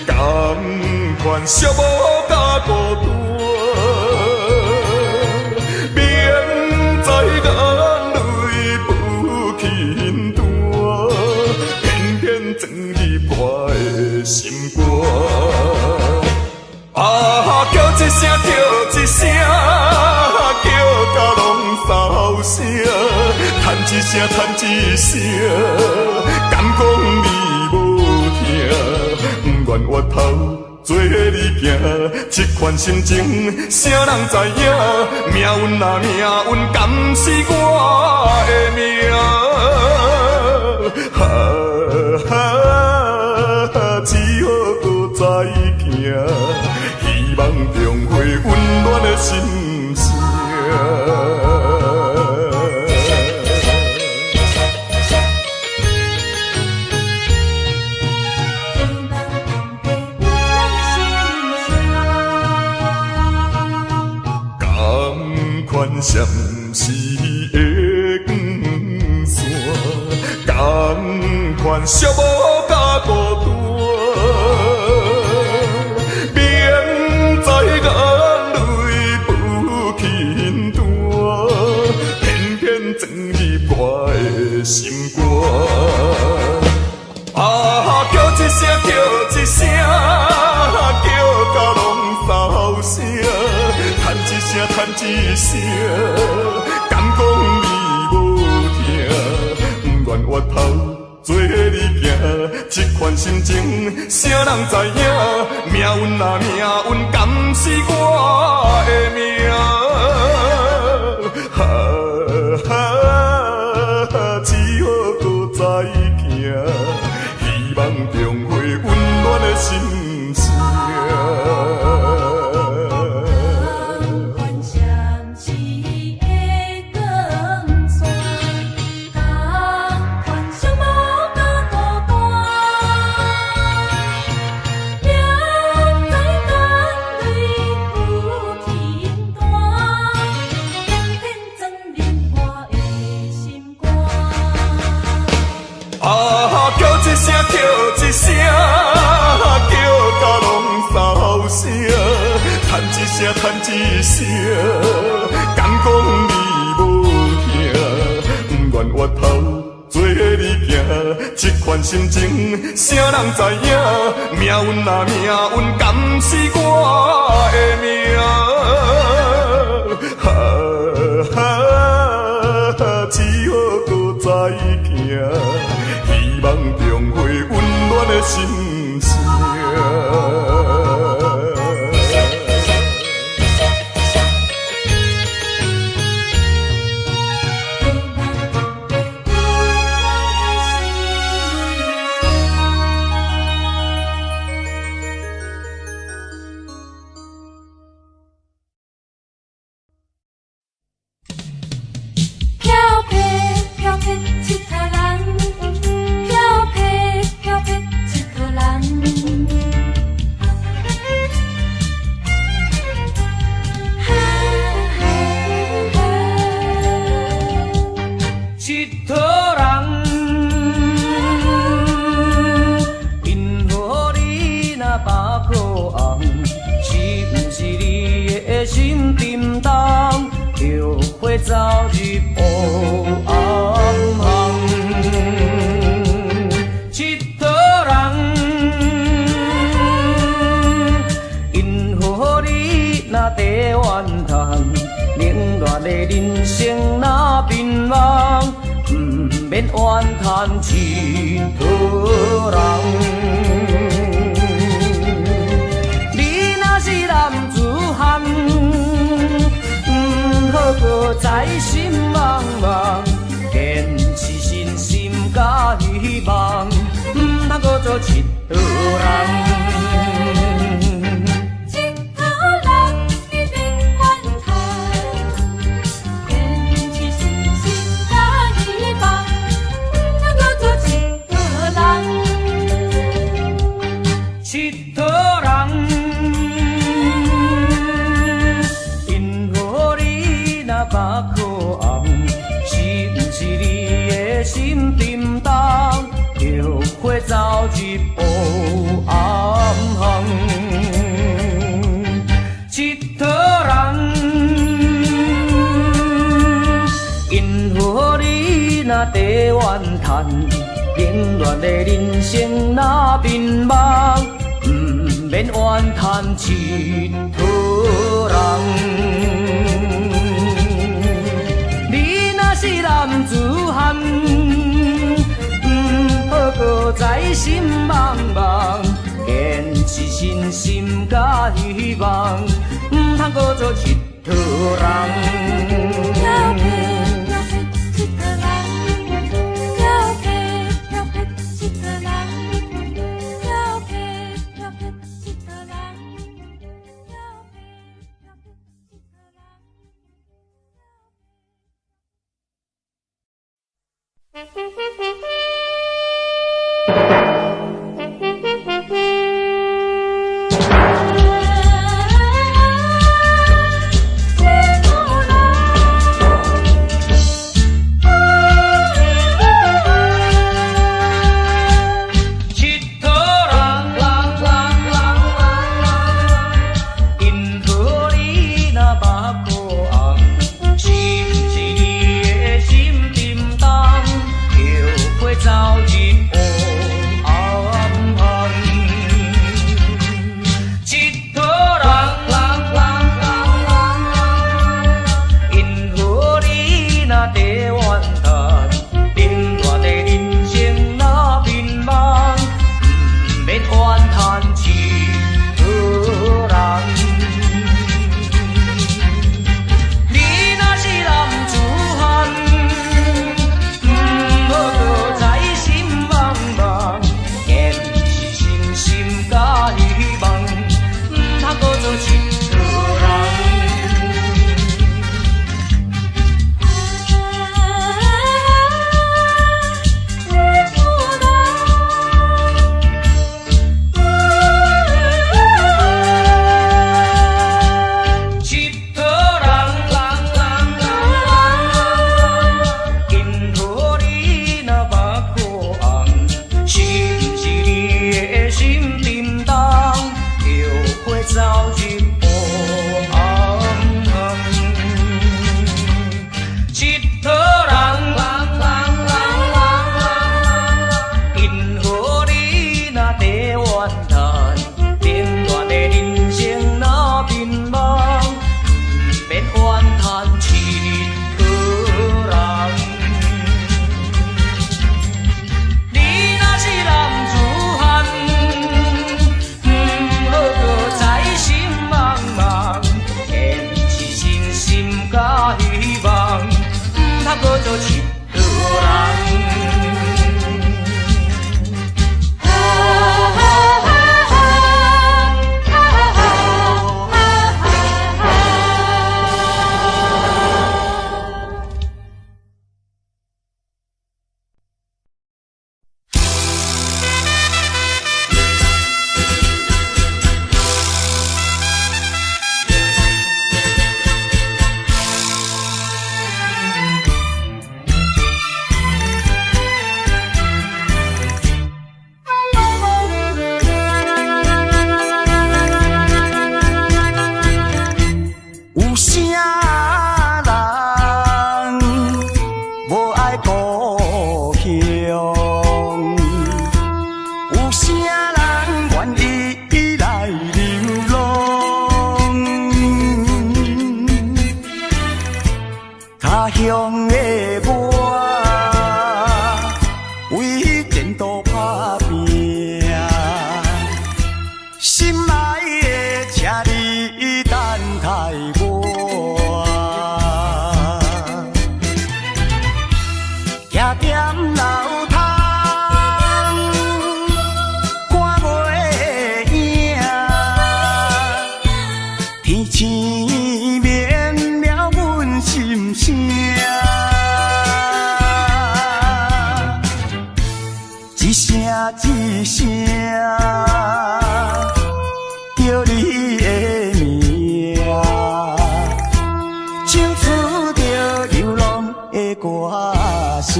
甘愿寂寞甲孤单，免在眼泪不轻弹，一声叹一声，敢讲你无听，不愿回头做你行，这款心情谁人知影？命运啊命运，敢是我的命？只好搁再行，希望重回温暖的心声。闪烁的光线，同款寂寞甲孤单，明知眼泪不轻弹，偏偏钻入我的心肝。啊，叫一声，叫一声，叫甲拢扫声。叹一声，叹一声，敢讲你无听，不愿回头做你行，这款心情谁人知影？命运啊命运，敢是我的命？只好搁再行，希望重回温暖的心声。叫一声，叫甲拢扫声，叹一声，叹一声，敢讲你无听，不愿回头做你行，这款心情谁人知影？命运啊命运，敢是我的命？只好搁再行，希望重回温暖的心声。走入黑暗巷，一佗人因何你若地怨叹，冷热的人生若迷茫，不免怨叹一佗人。你若是男子汉，搁在心茫茫，坚持信心甲希望，不通搁做一佗人。心沉重，就会走入黑暗巷。一佗人，因何你若地怨叹，冷暖的人生若迷茫，不免怨叹一佗人。你若是人。男子汉，好搁在心茫茫，坚持信心甲希望，通搁做佚佗人。一声叫你的名，唱出着流浪的歌声。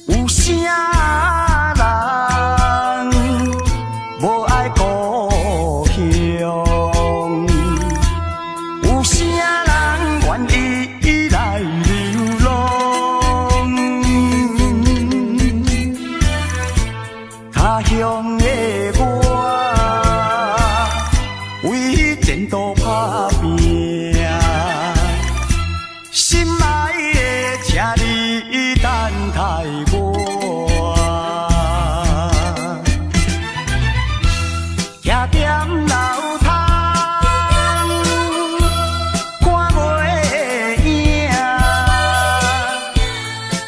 有啥人无爱故乡？徛踮楼窗，看袂影，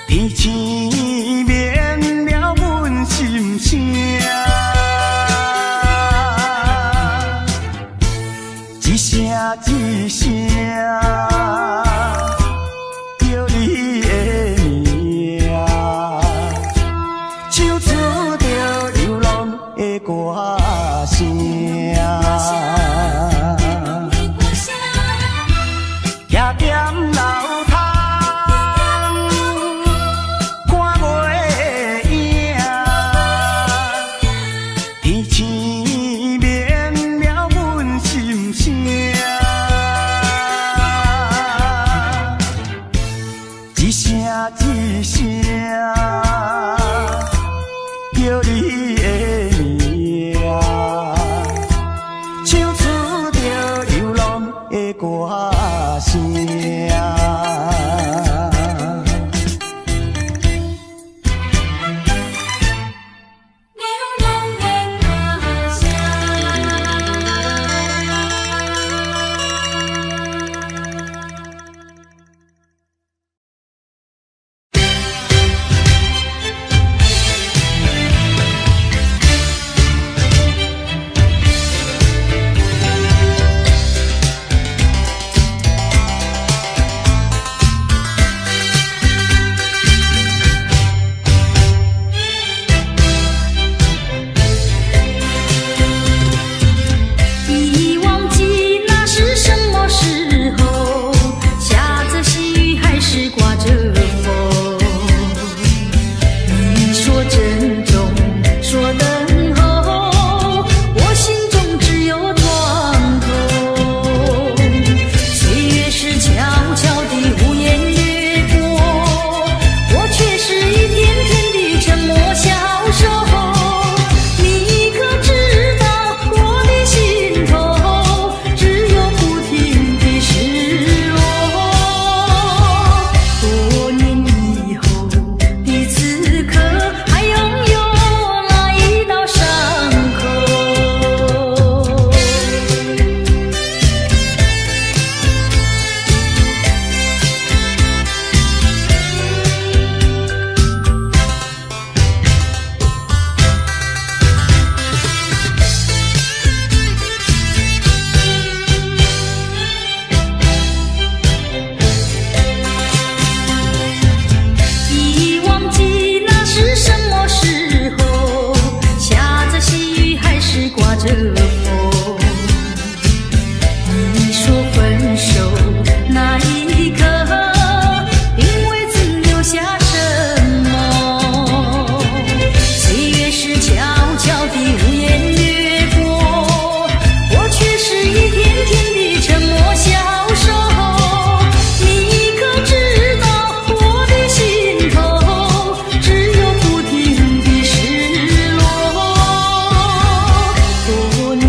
天星眠了阮心声。一声一声叫你的名，唱出着流浪的歌声。徛踮楼窗，看袂影，天星眠了阮心声。一声一声叫你的名，唱出着流浪的歌声。已忘记那是什么时候，下着细雨还是刮着风。你说珍重，说等候，我心中只有床头。岁月是悄悄地无言掠过，我却是一天天地沉默消瘦。你可知道我的心头只有不停的失落？多年以后的此刻，还拥有那一道伤口。已忘记那是什么时候，下着细雨还是刮着风。你说分手那一刻，因为曾留下什么？岁月是悄悄地无言掠过，我却是一天天地沉默消瘦。你可知道我的心头只有不停的失落？多年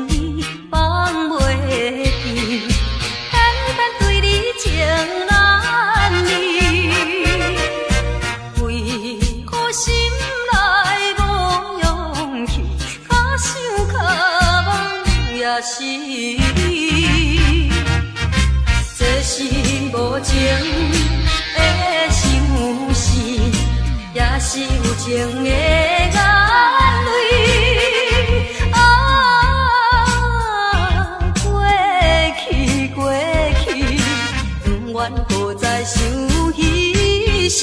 你放袂记，单单对你情难离，为何心内无勇气，较想较梦也是你，这是无情的相思，也是有情的眼泪。过去过去，不愿搁再想彼时，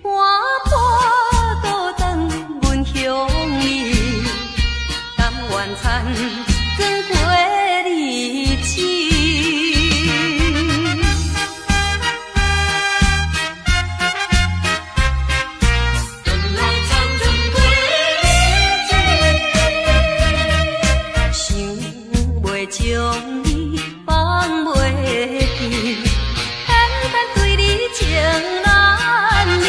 看破倒等阮乡里，甘愿残装过日子。将你放袂记，单单对你情难离，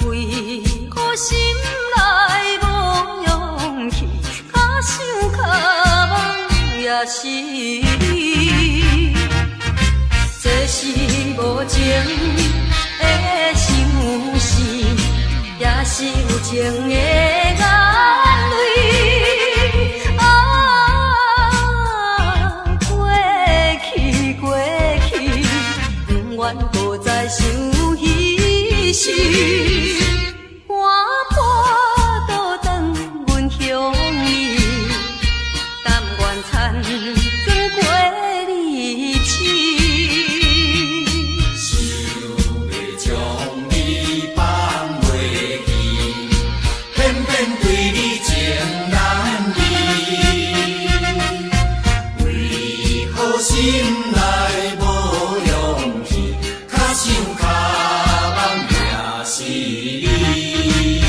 为何心内无勇气，较想较梦也是你，这是无情的相思，也是有情的眼泪。不愿搁再想彼时，看破倒等阮乡里，甘愿残装过日子。想要将你放袂记，偏偏对你情难离，为何心内无想较梦也是你，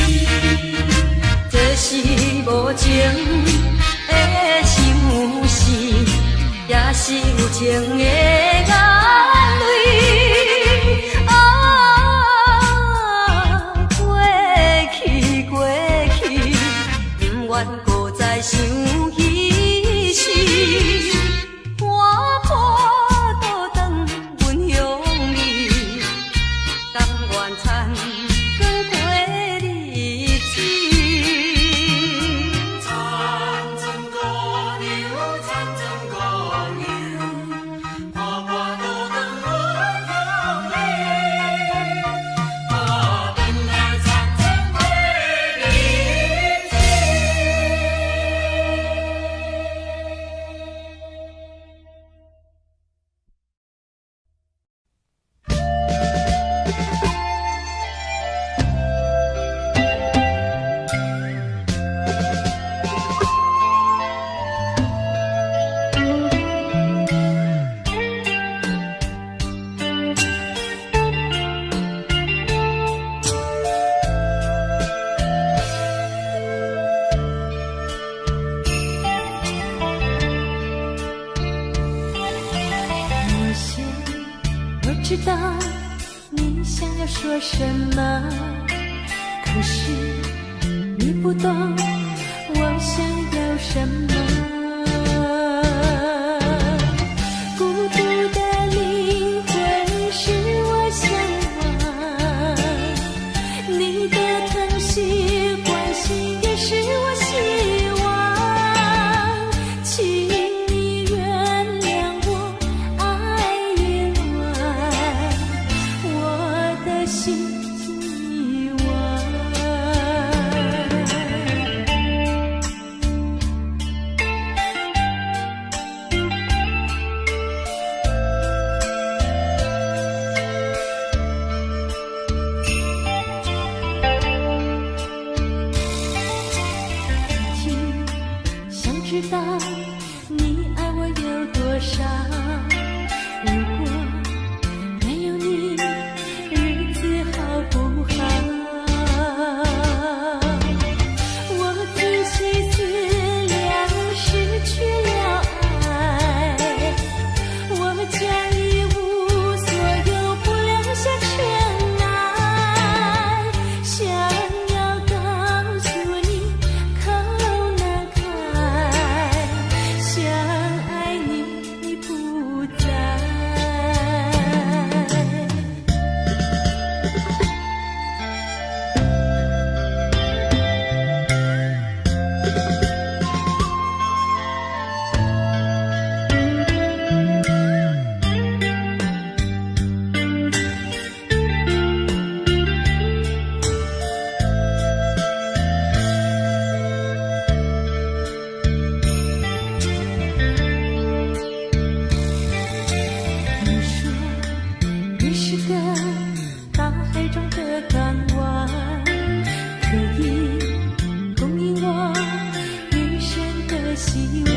这是无情的相思，也是有情的眼泪。过去过去，不愿搁再想彼时，看破倒等阮乡里，甘愿残装过日子。残存姑娘，残存姑娘，看破倒等阮乡里，看等来残存过日子。我知道你想要说什么，可是你不懂我想要什么。孤独的灵魂是我向往，你的疼惜关心也是我希望，请你原谅我爱越乱，我的心寄望。想知道你爱我有多少，如果没有你，日子好不好？我仔细思量，失去了爱，我将一无所有，不留下尘埃。想要告诉你，靠希望。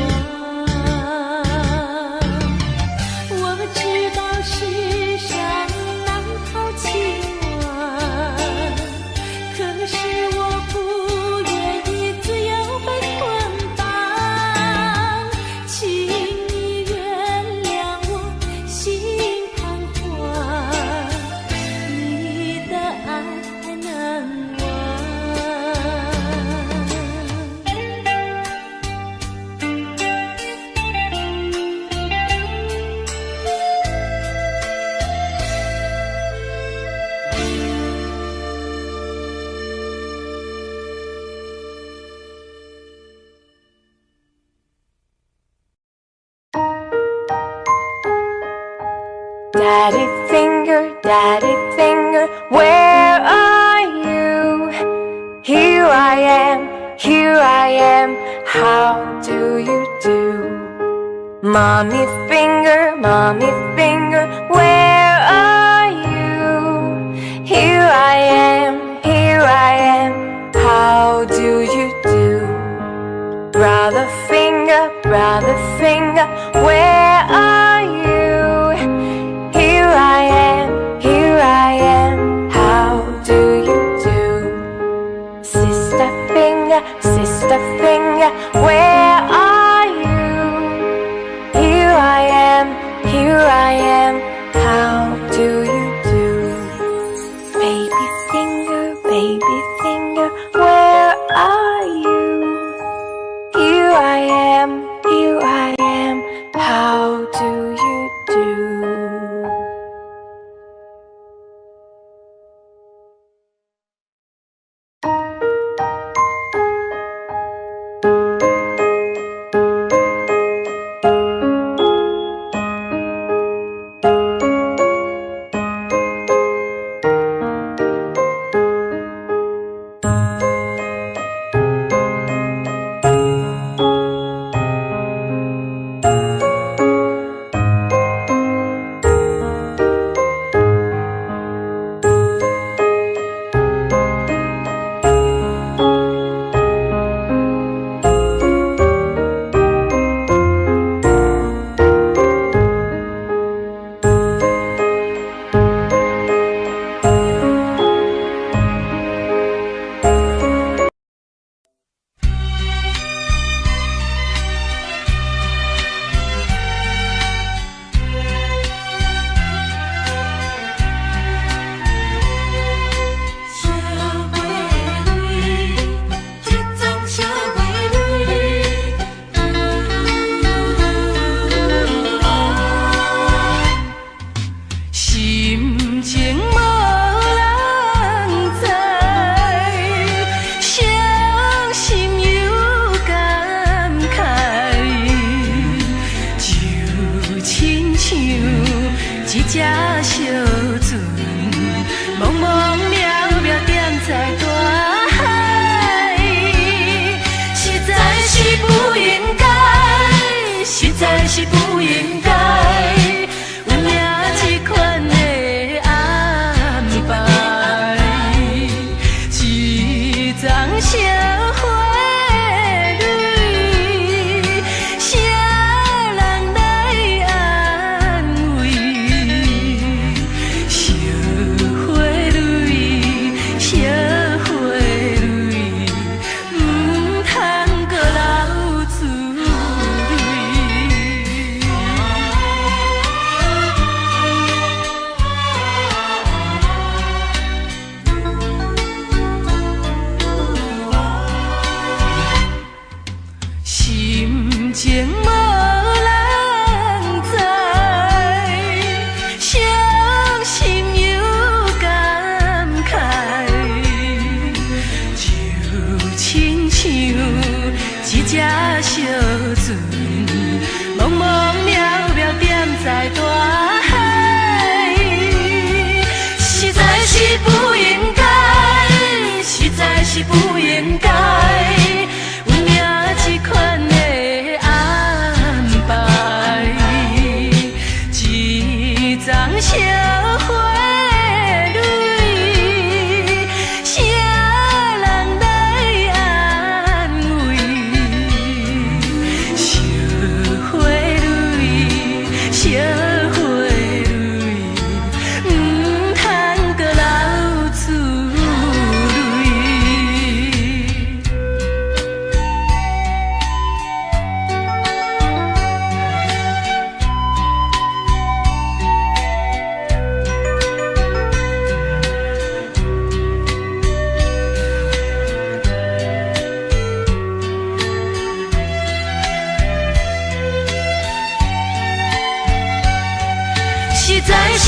我知道世上难逃情网，可是我不愿意自由被捆绑。请你原谅我心彷徨，你的爱太难忘。Daddy finger, where are you? Here I am, how do you do? Mommy finger, where are you? Here I am, how do you do? Brother finger, where are you? Here I am, how do you do? Sister finger, where are you? Here I am, how do you do? Baby finger, where are you? Here I am, how do you do?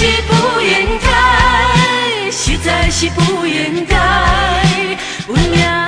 是不应该，实在是不应该，阮命。